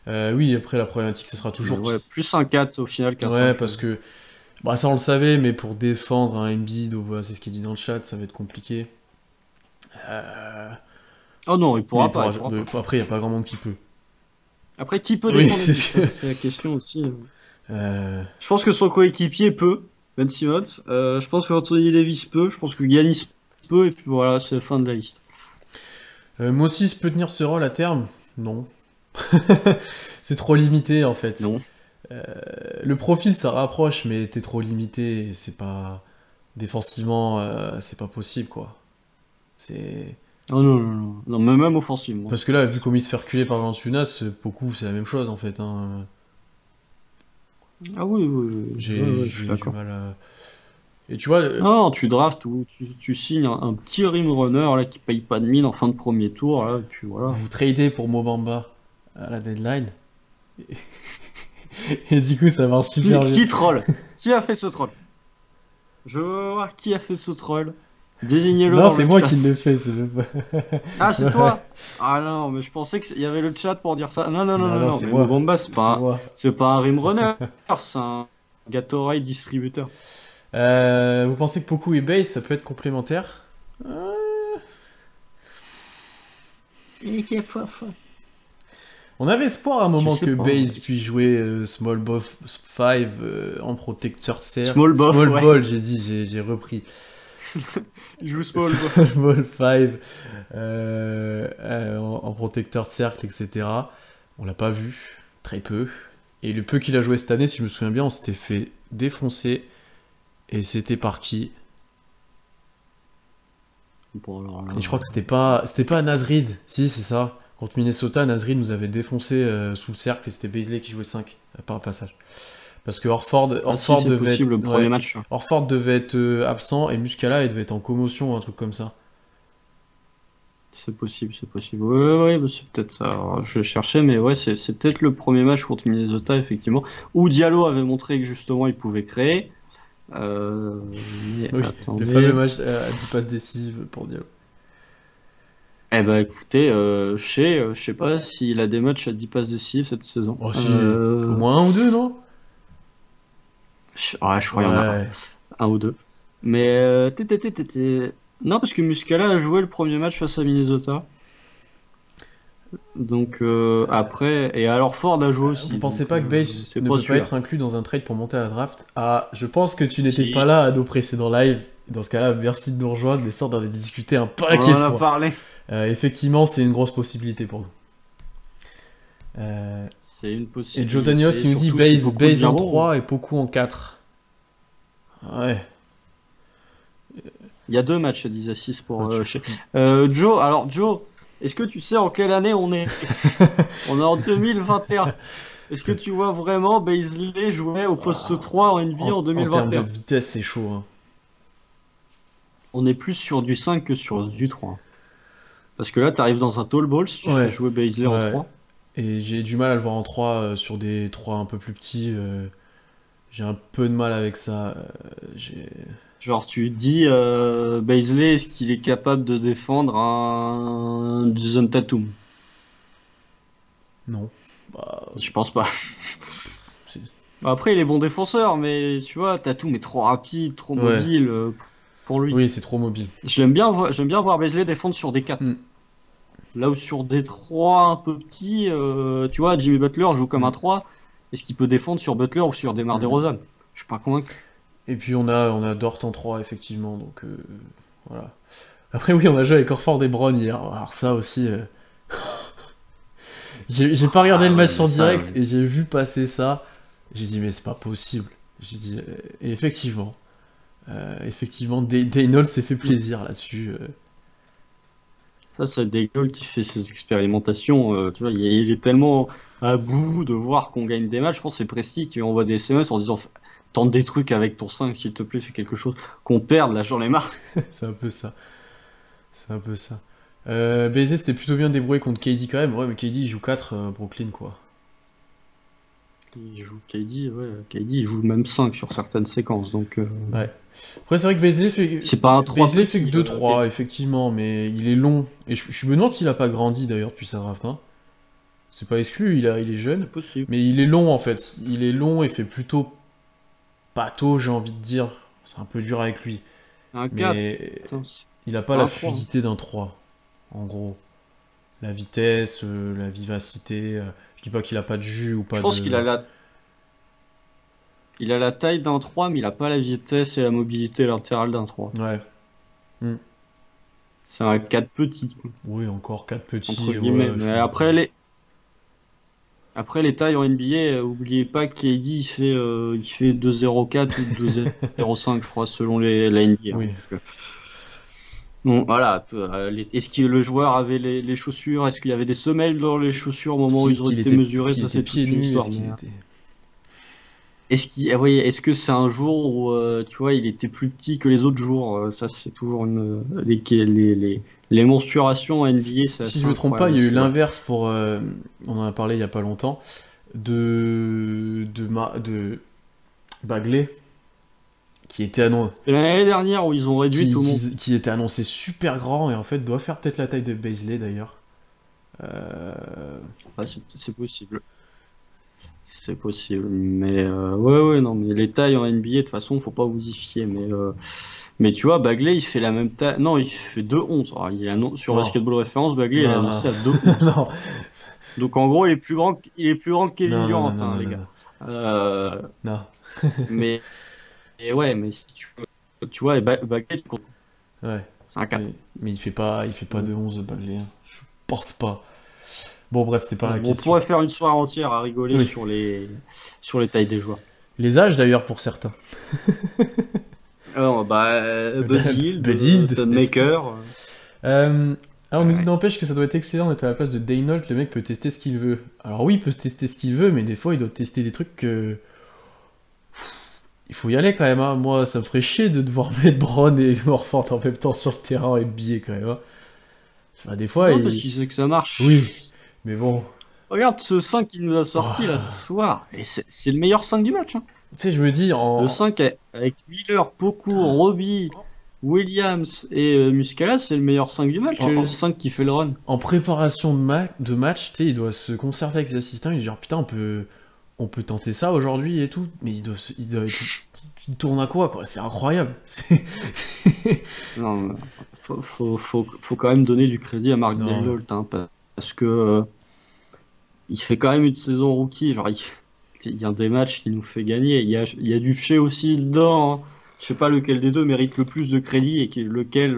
Oui, après la problématique, ce sera toujours... Ouais, plus un 4 au final qu'un 5. Ouais, parce que... Bah, ça on le savait, mais pour défendre un Embiid, c'est ce qui est dit dans le chat, ça va être compliqué. Oh non, il pourra pas. Après, il n'y a pas grand monde qui peut. Après, qui peut défendre c'est la question aussi. Je pense que son coéquipier peut, Ben Simmons. Je pense que Anthony Davis peut. Je pense que Giannis peut. Et puis voilà, c'est la fin de la liste. Moses peut tenir ce rôle à terme? Non. C'est trop limité en fait. Non. Le profil ça rapproche, mais t'es trop limité. C'est pas... Défensivement, c'est pas possible quoi. C'est... Oh non, mais même offensivement. Parce que là, vu comme il se fait reculer par Valanciunas, beaucoup c'est la même chose en fait. Hein. Ah oui. J'ai du mal à... Et tu vois... Non, tu draftes ou tu signes un petit rim runner là, qui paye pas de mine en fin de premier tour. Là, et puis voilà. Vous tradez pour Mo Bamba à la deadline. Et du coup, ça marche super bien. Qui troll? Qui a fait ce troll? Je veux voir qui a fait ce troll. Désignez-le. Non, c'est moi qui l'ai fait. Ah, c'est toi? Ah non, mais je pensais qu'il y avait le chat pour dire ça. Non, c'est mais moi. Mo Bamba, c'est pas un rim runner, c'est un Gatorade distributeur. Vous pensez que Poku et Base, ça peut être complémentaire? On avait espoir à un moment que Base puisse jouer Small Ball 5 en protecteur cercle. Small Ball, j'ai repris. Il joue Small Ball. Small 5 en protecteur de cercle, etc. On l'a pas vu, très peu. Et le peu qu'il a joué cette année, si je me souviens bien, on s'était fait défoncer. Et c'était par qui? Bon, alors là, Et je crois que c'était pas Nasrid. Si, c'est ça. Contre Minnesota, Nasrid nous avait défoncé sous le cercle et c'était Beasley qui jouait 5 par passage. Parce que Horford c'est devait possible, le être, premier ouais, match. Hein. Horford devait être absent et Muscala il devait être en commotion ou un truc comme ça. C'est possible, c'est possible. Ouais, bah, c'est peut-être ça. Alors, je cherchais, mais ouais, c'est peut-être le premier match contre Minnesota, effectivement, où Diallo avait montré que justement il pouvait créer. Mais Oui, le fameux attendez. match à 10 passes décisives pour Diallo. Eh ben écoutez, je sais pas s'il a des matchs à 10 passes décisives cette saison. Oh si, au moins un ou deux, non? Ouais, je crois qu'il y en a Ouais. un ou deux. Mais non, parce que Muscala a joué le premier match face à Minnesota. Donc après, et alors Ford a joué Vous aussi. pensez Donc pas que Bass c'est ne pas peut pas sûr. être inclus dans un trade pour monter à la draft? Ah, je pense que tu n'étais pas Si, là à nos précédents lives. Dans ce cas-là, merci de nous rejoindre, mais ça, on en a discuté un on paquet de en a fois. parlé. Effectivement, c'est une grosse possibilité pour nous. C'est une Et Joe Daniels, possibilité. il nous dit Surtout si Bass beaucoup en viendront. 3 et Poku en 4. Ouais. Il y a deux matchs à 10 à 6 pour Ah, Joe. Alors Joe, est-ce que tu sais en quelle année on est? On est en 2021. Est-ce que tu vois vraiment Beasley jouer au poste 3 en NBA en En termes de 2021? vitesse, c'est chaud. Hein. On est plus sur du 5 que sur du 3. Parce que là, tu arrives dans un tall ball si tu fais Ouais. jouer Beasley en Ouais. 3. Et j'ai du mal à le voir en 3 sur des 3 un peu plus petits. J'ai un peu de mal avec ça. Genre, tu dis Beasley, est-ce qu'il est capable de défendre un Jason Tatum? Non. Bah, Je pense pas. c'est- Après, il est bon défenseur, mais tu vois, Tatum est trop rapide, trop Ouais. mobile pour lui. Oui, c'est trop mobile. J'aime bien voir Beasley défendre sur des 4. Mm. Là où sur des 3 un peu petits, tu vois, Jimmy Butler joue comme Mm. un 3. Est-ce qu'il peut défendre sur Butler ou sur DeMar Mm. DeRozan? Je suis pas convaincu. Et puis on a Dort en 3, effectivement. Donc voilà. Après, oui, on a joué avec Orford et Brown hier. Alors ça aussi. J'ai pas regardé Ah le ouais, match mais en ça, direct et j'ai vu passer ça. J'ai dit, mais c'est pas possible. J'ai dit, et effectivement. Effectivement, Daynol s'est fait plaisir là-dessus. Ça, c'est Daigle qui fait ses expérimentations. Tu vois, il est tellement à bout de voir qu'on gagne des matchs. Je pense que c'est Presti qui lui envoie des SMS en disant tente des trucs avec ton 5, s'il te plaît, fais quelque chose. Qu'on perde, là, j'en ai marre. C'est un peu ça. C'est un peu ça. BZ c'était plutôt bien débrouillé contre KD quand même. Ouais, mais KD il joue 4 Brooklyn quoi. Il joue KD, ouais. KD, il joue même 5 sur certaines séquences. Donc, Ouais. Après, c'est vrai que Beasley fait, c'est pas un 3 Beasley fait que petit, 2-3, KD. effectivement, mais il est long. Et je me demande s'il a pas grandi d'ailleurs depuis sa draft. Hein. C'est pas exclu, il est jeune. C'est possible. Mais il est long en fait. Il est long et fait plutôt pâteau, j'ai envie de dire. C'est un peu dur avec lui. C'est un 4. Mais Putain, il a c'est pas pas la un 3. fluidité d'un 3, en gros. La vitesse, la vivacité. Je dis pas qu'il a pas de jus ou pas Je pense de. qu'il a il a la taille d'un 3, mais il a pas la vitesse et la mobilité latérale d'un 3. Ouais. C'est un 4 petit, quoi, Oui, encore 4 petits. entre guillemets. Ouais, Mais après les tailles en NBA, oubliez pas que KD il fait 2,04 ou 2,05 je crois selon la NBA. Hein. Oui. Donc, bon, voilà. Est-ce que le joueur avait les chaussures? Est-ce qu'il y avait des semelles dans les chaussures au moment où ils ont été mesurés? Est-ce qu'il Ça était c'est toute pieds une nus? histoire. Est-ce qu'il Mais, était. est-ce que c'est un jour où tu vois il était plus petit que les autres jours? Ça c'est toujours une les mensurations en NBA, c'est Si assez je me trompe pas, incroyable il y a eu aussi, ouais. l'inverse pour. On en a parlé il y a pas longtemps. De Bagley, qui était annoncé. C'est l'année dernière où ils ont réduit tout le monde. Qui était annoncé super grand et en fait doit faire peut-être la taille de Beasley d'ailleurs. Ouais, c'est possible. C'est possible. Mais ouais, non, mais les tailles en NBA, de toute façon, faut pas vous y fier. Mais tu vois, Bagley, il fait la même taille. Non, il fait 2,11. Alors, sur Non. Basketball Référence, Bagley, il est Non, annoncé à 2,11. non, Donc en gros, il est plus grand que Kevin non, Durant, non, hein, non, les non, gars. non. Euh, Non. mais et ouais, mais si tu vois, Bagley, Ouais. c'est un 4. Mais il fait pas de 11 Bagley. Hein. Je pense pas. Bon, bref, c'est pas la On question. pourrait faire une soirée entière à rigoler Oui. sur les tailles des joueurs. Les âges d'ailleurs pour certains. Alors, Buddy Hield, Ton Maker. On nous dit Ouais. n'empêche que ça doit être excellent d'être à la place de Daynault, le mec peut tester ce qu'il veut. Alors oui, il peut tester ce qu'il veut, mais des fois il doit tester des trucs que... Il faut y aller quand même, hein. Moi ça me ferait chier de devoir mettre Brown et Morford en même temps sur le terrain et billet quand même, hein. Enfin, des fois, Non, parce qu'il sait que ça marche. Oui, mais bon... Regarde ce 5 qu'il nous a sorti là ce soir. Et c'est le meilleur 5 du match. Hein. Tu sais, je me dis, Le 5 avec Miller, Poku, Robbie, Williams et Muscala, c'est le meilleur 5 du match. C'est le 5 qui fait le run. En préparation de match, tu sais, il doit se concerter avec ses assistants, il dit genre putain, on peut tenter ça aujourd'hui et tout, mais il tourne à quoi, c'est incroyable. Non, faut quand même donner du crédit à Mark Non. Daynault, hein, parce que il fait quand même une saison rookie. Genre, il y a des matchs qui nous fait gagner. Il y a du Shea aussi dedans. Hein. Je sais pas lequel des deux mérite le plus de crédit et lequel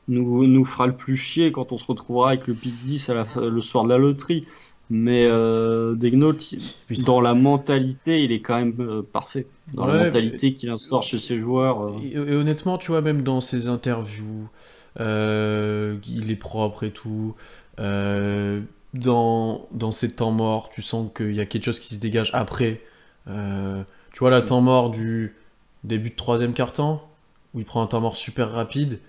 nous fera le plus chier quand on se retrouvera avec le pick 10 le soir de la loterie. Mais Daynault, dans la mentalité, il est quand même parfait. Dans la mentalité qu'il instaure chez ses joueurs. Et honnêtement, tu vois, même dans ses interviews, il est propre et tout. Dans ses temps morts, tu sens qu'il y a quelque chose qui se dégage après. Tu vois, là, temps mort du début de troisième quart-temps, où il prend un temps mort super rapide.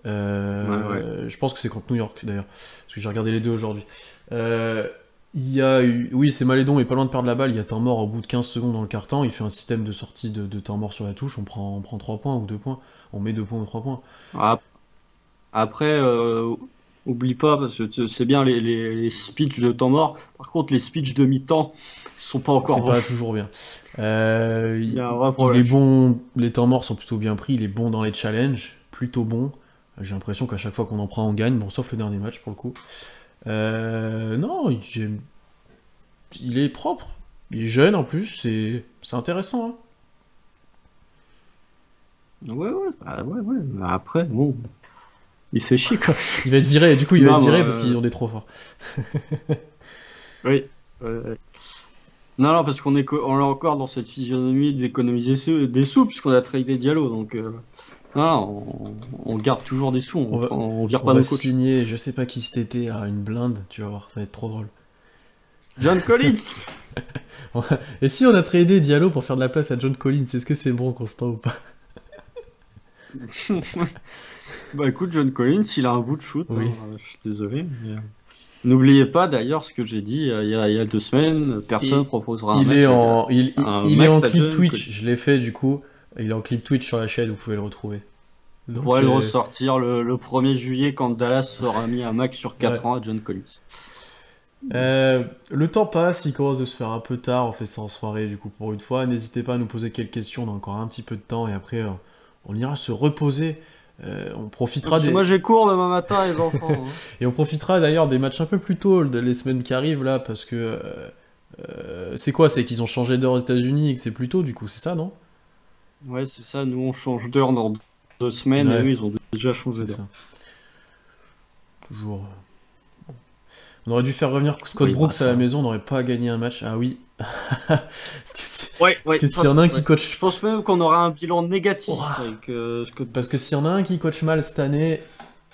Je pense que c'est contre New York, d'ailleurs, parce que j'ai regardé les deux aujourd'hui. Il y a eu... Oui, c'est Malédon est pas loin de perdre la balle, il y a temps mort au bout de 15 secondes dans le quart-temps, il fait un système de sortie de temps mort sur la touche, on prend 3 points ou 2 points, on met 2 points ou 3 points. Après, oublie pas, parce que c'est bien les speeches de temps mort, par contre les speeches de mi-temps sont pas encore... C'est pas toujours bien. Il y a un vrai il problème. est bon, les temps morts sont plutôt bien pris, il est bon dans les challenges, plutôt bon. J'ai l'impression qu'à chaque fois qu'on en prend, on gagne, bon, sauf le dernier match pour le coup. Non, il est propre, il est jeune en plus, c'est intéressant. Hein. Ouais. Mais après, bon, il fait chier quoi. Il va être viré, du coup il va Non, être viré bah, parce qu'on est trop fort. Oui. Non, parce qu'on est encore dans cette physionomie d'économiser des sous, puisqu'on a tradé Diallo, donc on garde toujours des sous, on vire pas nos coachs. Signer, je sais pas qui cet été, à une blinde, tu vas voir, ça va être trop drôle. John Collins. Et si on a tradé Diallo pour faire de la place à John Collins, est-ce que c'est bon, Constant, ou pas? Bah écoute, John Collins, il a un bout de shoot, oui. Hein, je suis désolé. Mais... N'oubliez pas d'ailleurs ce que j'ai dit il y a 2 semaines, personne proposera un il match est en, il est en clip John Twitch, Collins. je l'ai fait du coup, il est en clip Twitch sur la chaîne, vous pouvez le retrouver. On pourrait le ressortir le 1er juillet quand Dallas sera mis un max sur 4 ans à John Collins. Le temps passe, il commence de se faire un peu tard, on fait ça en soirée du coup pour une fois. N'hésitez pas à nous poser quelques questions, on a encore un petit peu de temps et après on ira se reposer. On profitera Moi j'ai cours demain matin les enfants. Hein. Et on profitera d'ailleurs des matchs un peu plus tôt, les semaines qui arrivent là, parce que c'est quoi? C'est qu'ils ont changé d'heure aux États-Unis et que c'est plus tôt, du coup, c'est ça, non? Ouais, c'est ça, nous on change d'heure dans 2 semaines et eux ils ont déjà changé d'heure. Toujours. On aurait dû faire revenir Scott Brooks à la maison, on n'aurait pas gagné un match. Ah oui. Parce que s'il y en a un qui coach... Je pense même qu'on aura un bilan négatif avec Scott. Parce que s'il y en a un qui coach mal cette année,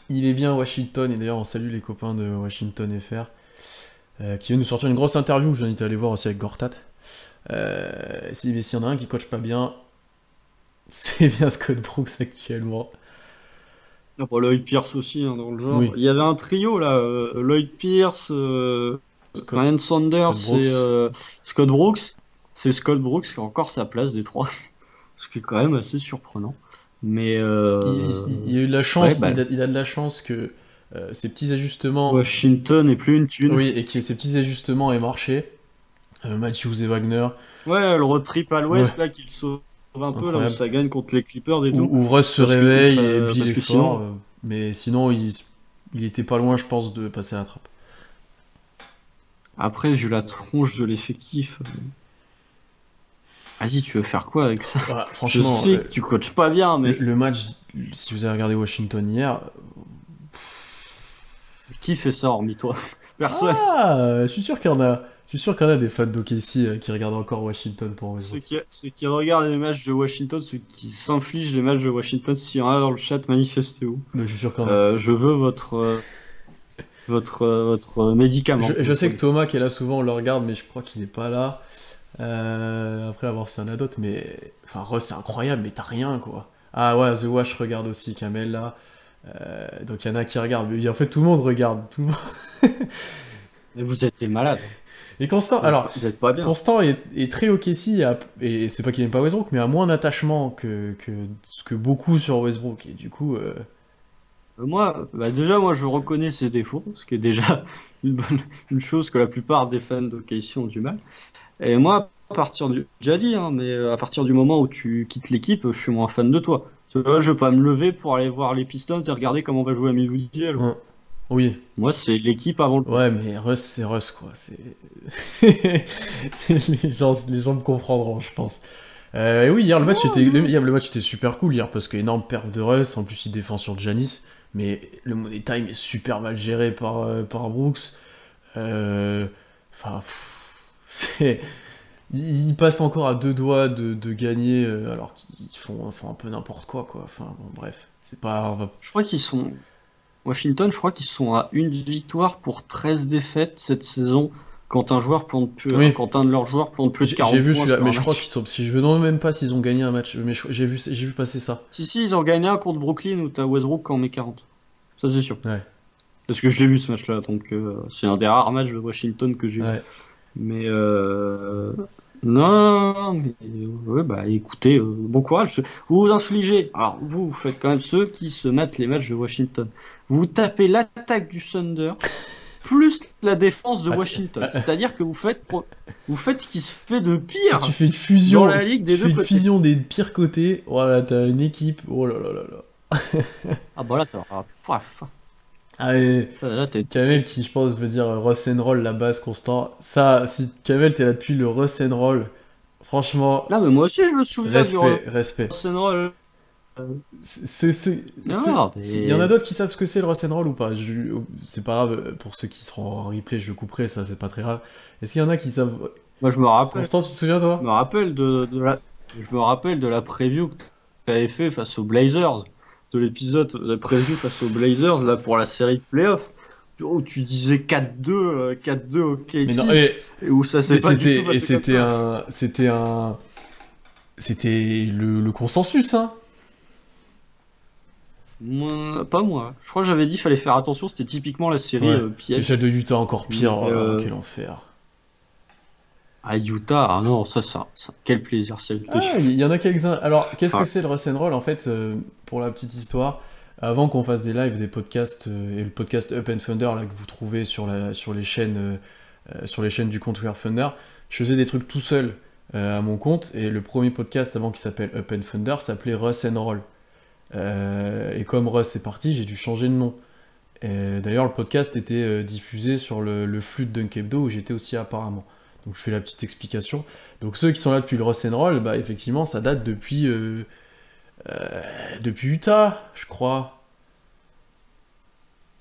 il est bien à Washington. Et d'ailleurs, on salue les copains de Washington FR qui viennent nous sortir une grosse interview que je vous invite à aller voir aussi avec Gortat. S'il y en a un qui coach pas bien, c'est bien Scott Brooks actuellement. Lloyd Pierce aussi, hein, dans le genre. Oui. Il y avait un trio là, Lloyd Pierce, Ryan Saunders et Scott Brooks. C'est Scott Brooks qui a encore sa place des 3. Ce qui est quand même assez surprenant. Mais il a eu de la chance, il a de la chance que ces petits ajustements... Washington n'est plus une thune. Oui, et que ces petits ajustements aient marché. Matthews et Wagner. Ouais, le road trip à l'ouest là qui le sauve un peu, là où ça gagne contre les Clippers et tout. Où Russ se réveille et Bill est fort. Mais sinon, il était pas loin, je pense, de passer à la trappe. Après, j'ai la tronche de l'effectif. Vas-y, tu veux faire quoi avec ça? Bah, franchement, je sais que tu coaches pas bien, mais... Le match, si vous avez regardé Washington hier... Qui fait ça hormis toi? Personne. Ah, je suis sûr qu'il y en a. Je suis sûr qu'il y en a des fans d'OKC qui regardent encore Washington pour Westbrook. Ceux qui regardent les matchs de Washington, ceux qui s'infligent les matchs de Washington, s'il y en a dans le chat, manifestez-vous. Mais je suis sûr qu'il y en a. Je veux votre médicament. Je sais que Thomas qui est là souvent, on le regarde, mais je crois qu'il est pas là. Après avoir s'il y en a d'autres, mais. Enfin, Russ, c'est incroyable, mais t'as rien, quoi. Ah ouais, The Wash regarde aussi, Kamel là. Donc il y en a qui regardent. Mais en fait, tout le monde regarde. Tout le monde... Mais vous êtes des malades. Et Constant, alors, vous êtes pas bien. Constant est très OKC, et c'est pas qu'il n'aime pas Westbrook, mais a moins d'attachement que beaucoup sur Westbrook. Et du coup. Moi, déjà, moi, je reconnais ses défauts, ce qui est déjà une chose que la plupart des fans de KC ont du mal. Et moi, déjà dit, hein, mais à partir du moment où tu quittes l'équipe, je suis moins fan de toi. Tu vois, je vais pas me lever pour aller voir les Pistons et regarder comment on va jouer à Milwaukee. Oui. Moi, c'est l'équipe avant le. Ouais, mais Russ, c'est Russ, quoi. C'est... les gens me comprendront, je pense. Et oui, hier, le match était super cool, hier, parce qu'énorme perf de Russ. En plus, il défend sur Giannis. Mais le Money Time est super mal géré par Brooks. Enfin, c'est... Ils passent encore à 2 doigts de gagner, alors qu'ils font un peu n'importe quoi, quoi. Enfin, bon, bref. C'est pas... Je crois qu'ils sont... Washington, je crois qu'ils sont à 1 victoire pour 13 défaites cette saison quand un quand un de leurs joueurs plante plus de 40 points. J'ai vu points celui-là, mais je crois qu'ils sont... Je me demande même pas s'ils ont gagné un match, mais j'ai vu passer ça. Si, ils ont gagné un contre Brooklyn où t'as Westbrook qui en met 40. Ça, c'est sûr. Ouais. Parce que je l'ai vu ce match-là, donc c'est un des rares matchs de Washington que j'ai vu. Mais non, mais ouais, bah écoutez, bon courage. Vous vous infligez. Alors vous faites quand même ceux qui se mettent les matchs de Washington. Vous tapez l'attaque du Thunder plus la défense de Washington. C'est-à-dire que vous faites ce qui se fait de pire. Tu fais une fusion dans la ligue des deux côtés. Tu fais une fusion des pires côtés. Voilà, t'as une équipe. Oh là là là là. Ah bah là, t'as. Ah, Kamel qui, je pense, veut dire Russ and Roll, la base constant. Ça, si Kamel, t'es là depuis le Russ and Roll, franchement. Non, mais moi aussi, je me souviens respect. Russ and Roll. Il y en a d'autres qui savent ce que c'est le Russ and Roll ou pas. C'est pas grave, pour ceux qui seront en replay, je couperai, ça, c'est pas très grave. Est-ce qu'il y en a qui savent. Moi, je me rappelle. Constant, tu te souviens, toi? Je me rappelle de la preview que t'avais fait face aux Blazers. De l'épisode de preview face aux Blazers là pour la série de playoffs où tu disais 4-2 au KC mais non, et où ça s'est pas du tout passé c'était le consensus, hein. Pas moi. Je crois que j'avais dit fallait faire attention, c'était typiquement la série piège. Celle de Utah encore pire. Quel enfer. Ah, Utah, ah non, ça, quel plaisir, c'est. Il y en a quelques-uns. Alors, qu'est-ce que c'est le Russ and Roll? En fait, pour la petite histoire, avant qu'on fasse des lives, des podcasts, et le podcast Up and Thunder là, que vous trouvez sur les chaînes du compte We Are Thunder, je faisais des trucs tout seul à mon compte, et le premier podcast avant qui s'appelle Up and Thunder s'appelait Russ and Roll. Et comme Russ est parti, j'ai dû changer de nom. D'ailleurs, le podcast était diffusé sur le flux de Dunk Hebdo où j'étais aussi apparemment. Donc je fais la petite explication. Donc ceux qui sont là depuis le Russ and Roll, bah effectivement ça date depuis Utah, je crois.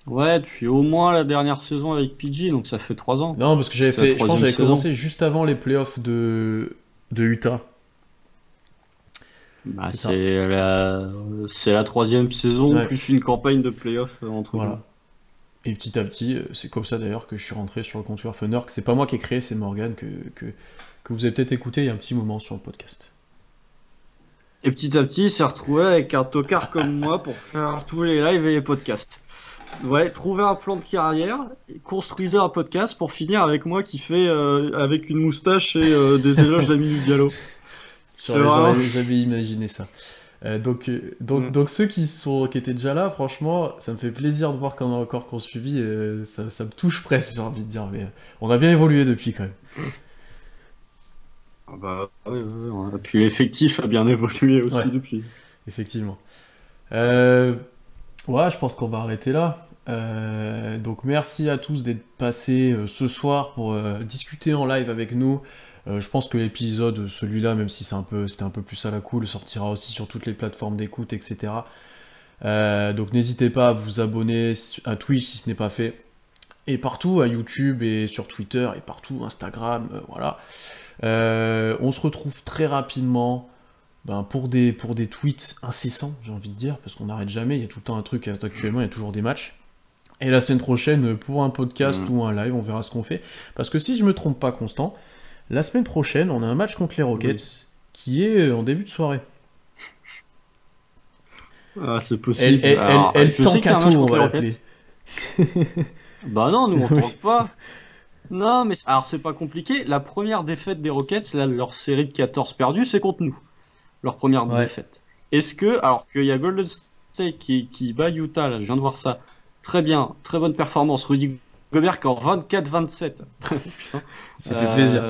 Ouais, depuis au moins la dernière saison avec PG, donc ça fait 3 ans. Non, parce que je pense que j'avais commencé juste avant les playoffs de Utah. Bah, c'est la 3e saison, plus une campagne de playoffs entre nous. Et petit à petit, c'est comme ça d'ailleurs que je suis rentré sur le compte We Are Thunder, que c'est pas moi qui ai créé, c'est Morgan que vous avez peut-être écouté il y a un petit moment sur le podcast. Et petit à petit, il s'est retrouvé avec un tocard comme moi pour faire tous les lives et les podcasts. Ouais, trouver un plan de carrière, construisez un podcast pour finir avec moi qui fait avec une moustache et des éloges d'Aminu Diallo. J'avais imaginé ça. Donc ceux qui étaient déjà là, franchement, ça me fait plaisir de voir qu'on a encore qu'on suivi. Ça me touche presque, j'ai envie de dire. Mais on a bien évolué depuis quand même. Ah bah oui. Puis l'effectif a bien évolué aussi depuis. Effectivement. Ouais, je pense qu'on va arrêter là. Donc merci à tous d'être passés ce soir pour discuter en live avec nous. Je pense que l'épisode, celui-là, même si c'était un peu plus à la cool, sortira aussi sur toutes les plateformes d'écoute, etc. Donc n'hésitez pas à vous abonner à Twitch si ce n'est pas fait. Et partout, à YouTube et sur Twitter, et partout, Instagram, voilà. On se retrouve très rapidement pour des tweets incessants, j'ai envie de dire, parce qu'on n'arrête jamais, il y a tout le temps un truc, actuellement, il y a toujours des matchs. Et la semaine prochaine, pour un podcast ou un live, on verra ce qu'on fait. Parce que si je me trompe pas, Constant, la semaine prochaine, on a un match contre les Rockets qui est en début de soirée. Ah, c'est possible. Elle tank à tout, on va l'appeler. Bah non, nous on tank pas. Non, mais alors c'est pas compliqué. La première défaite des Rockets, là, leur série de 14 perdus, c'est contre nous. Leur première défaite. Est-ce que, alors qu'il y a Golden State qui bat Utah, là, je viens de voir ça. Très bien, très bonne performance. Rudy Gobert qui est en 24-27. Putain. Ça fait plaisir.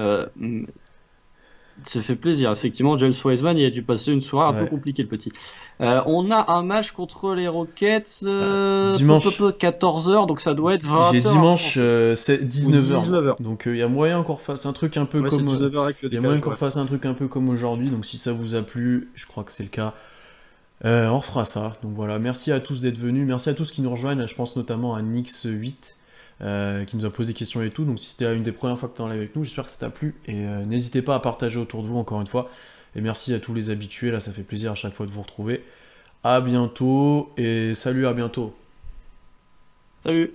Ça fait plaisir, effectivement. James Wiseman, il a dû passer une soirée un peu compliquée, le petit. On a un match contre les Rockets dimanche 14h, donc ça doit être 20h. J'ai dimanche 19h. Donc il y a moyen qu'on refasse un truc un peu comme. Il y a moyen qu'on refasse un truc un peu comme aujourd'hui. Donc si ça vous a plu, je crois que c'est le cas. On refera ça. Donc voilà, merci à tous d'être venus. Merci à tous qui nous rejoignent. Je pense notamment à Nix8. Qui nous a posé des questions et tout, donc si c'était une des premières fois que tu es en live avec nous, j'espère que ça t'a plu, et n'hésitez pas à partager autour de vous encore une fois, et merci à tous les habitués, là ça fait plaisir à chaque fois de vous retrouver, à bientôt, et salut, à bientôt. Salut.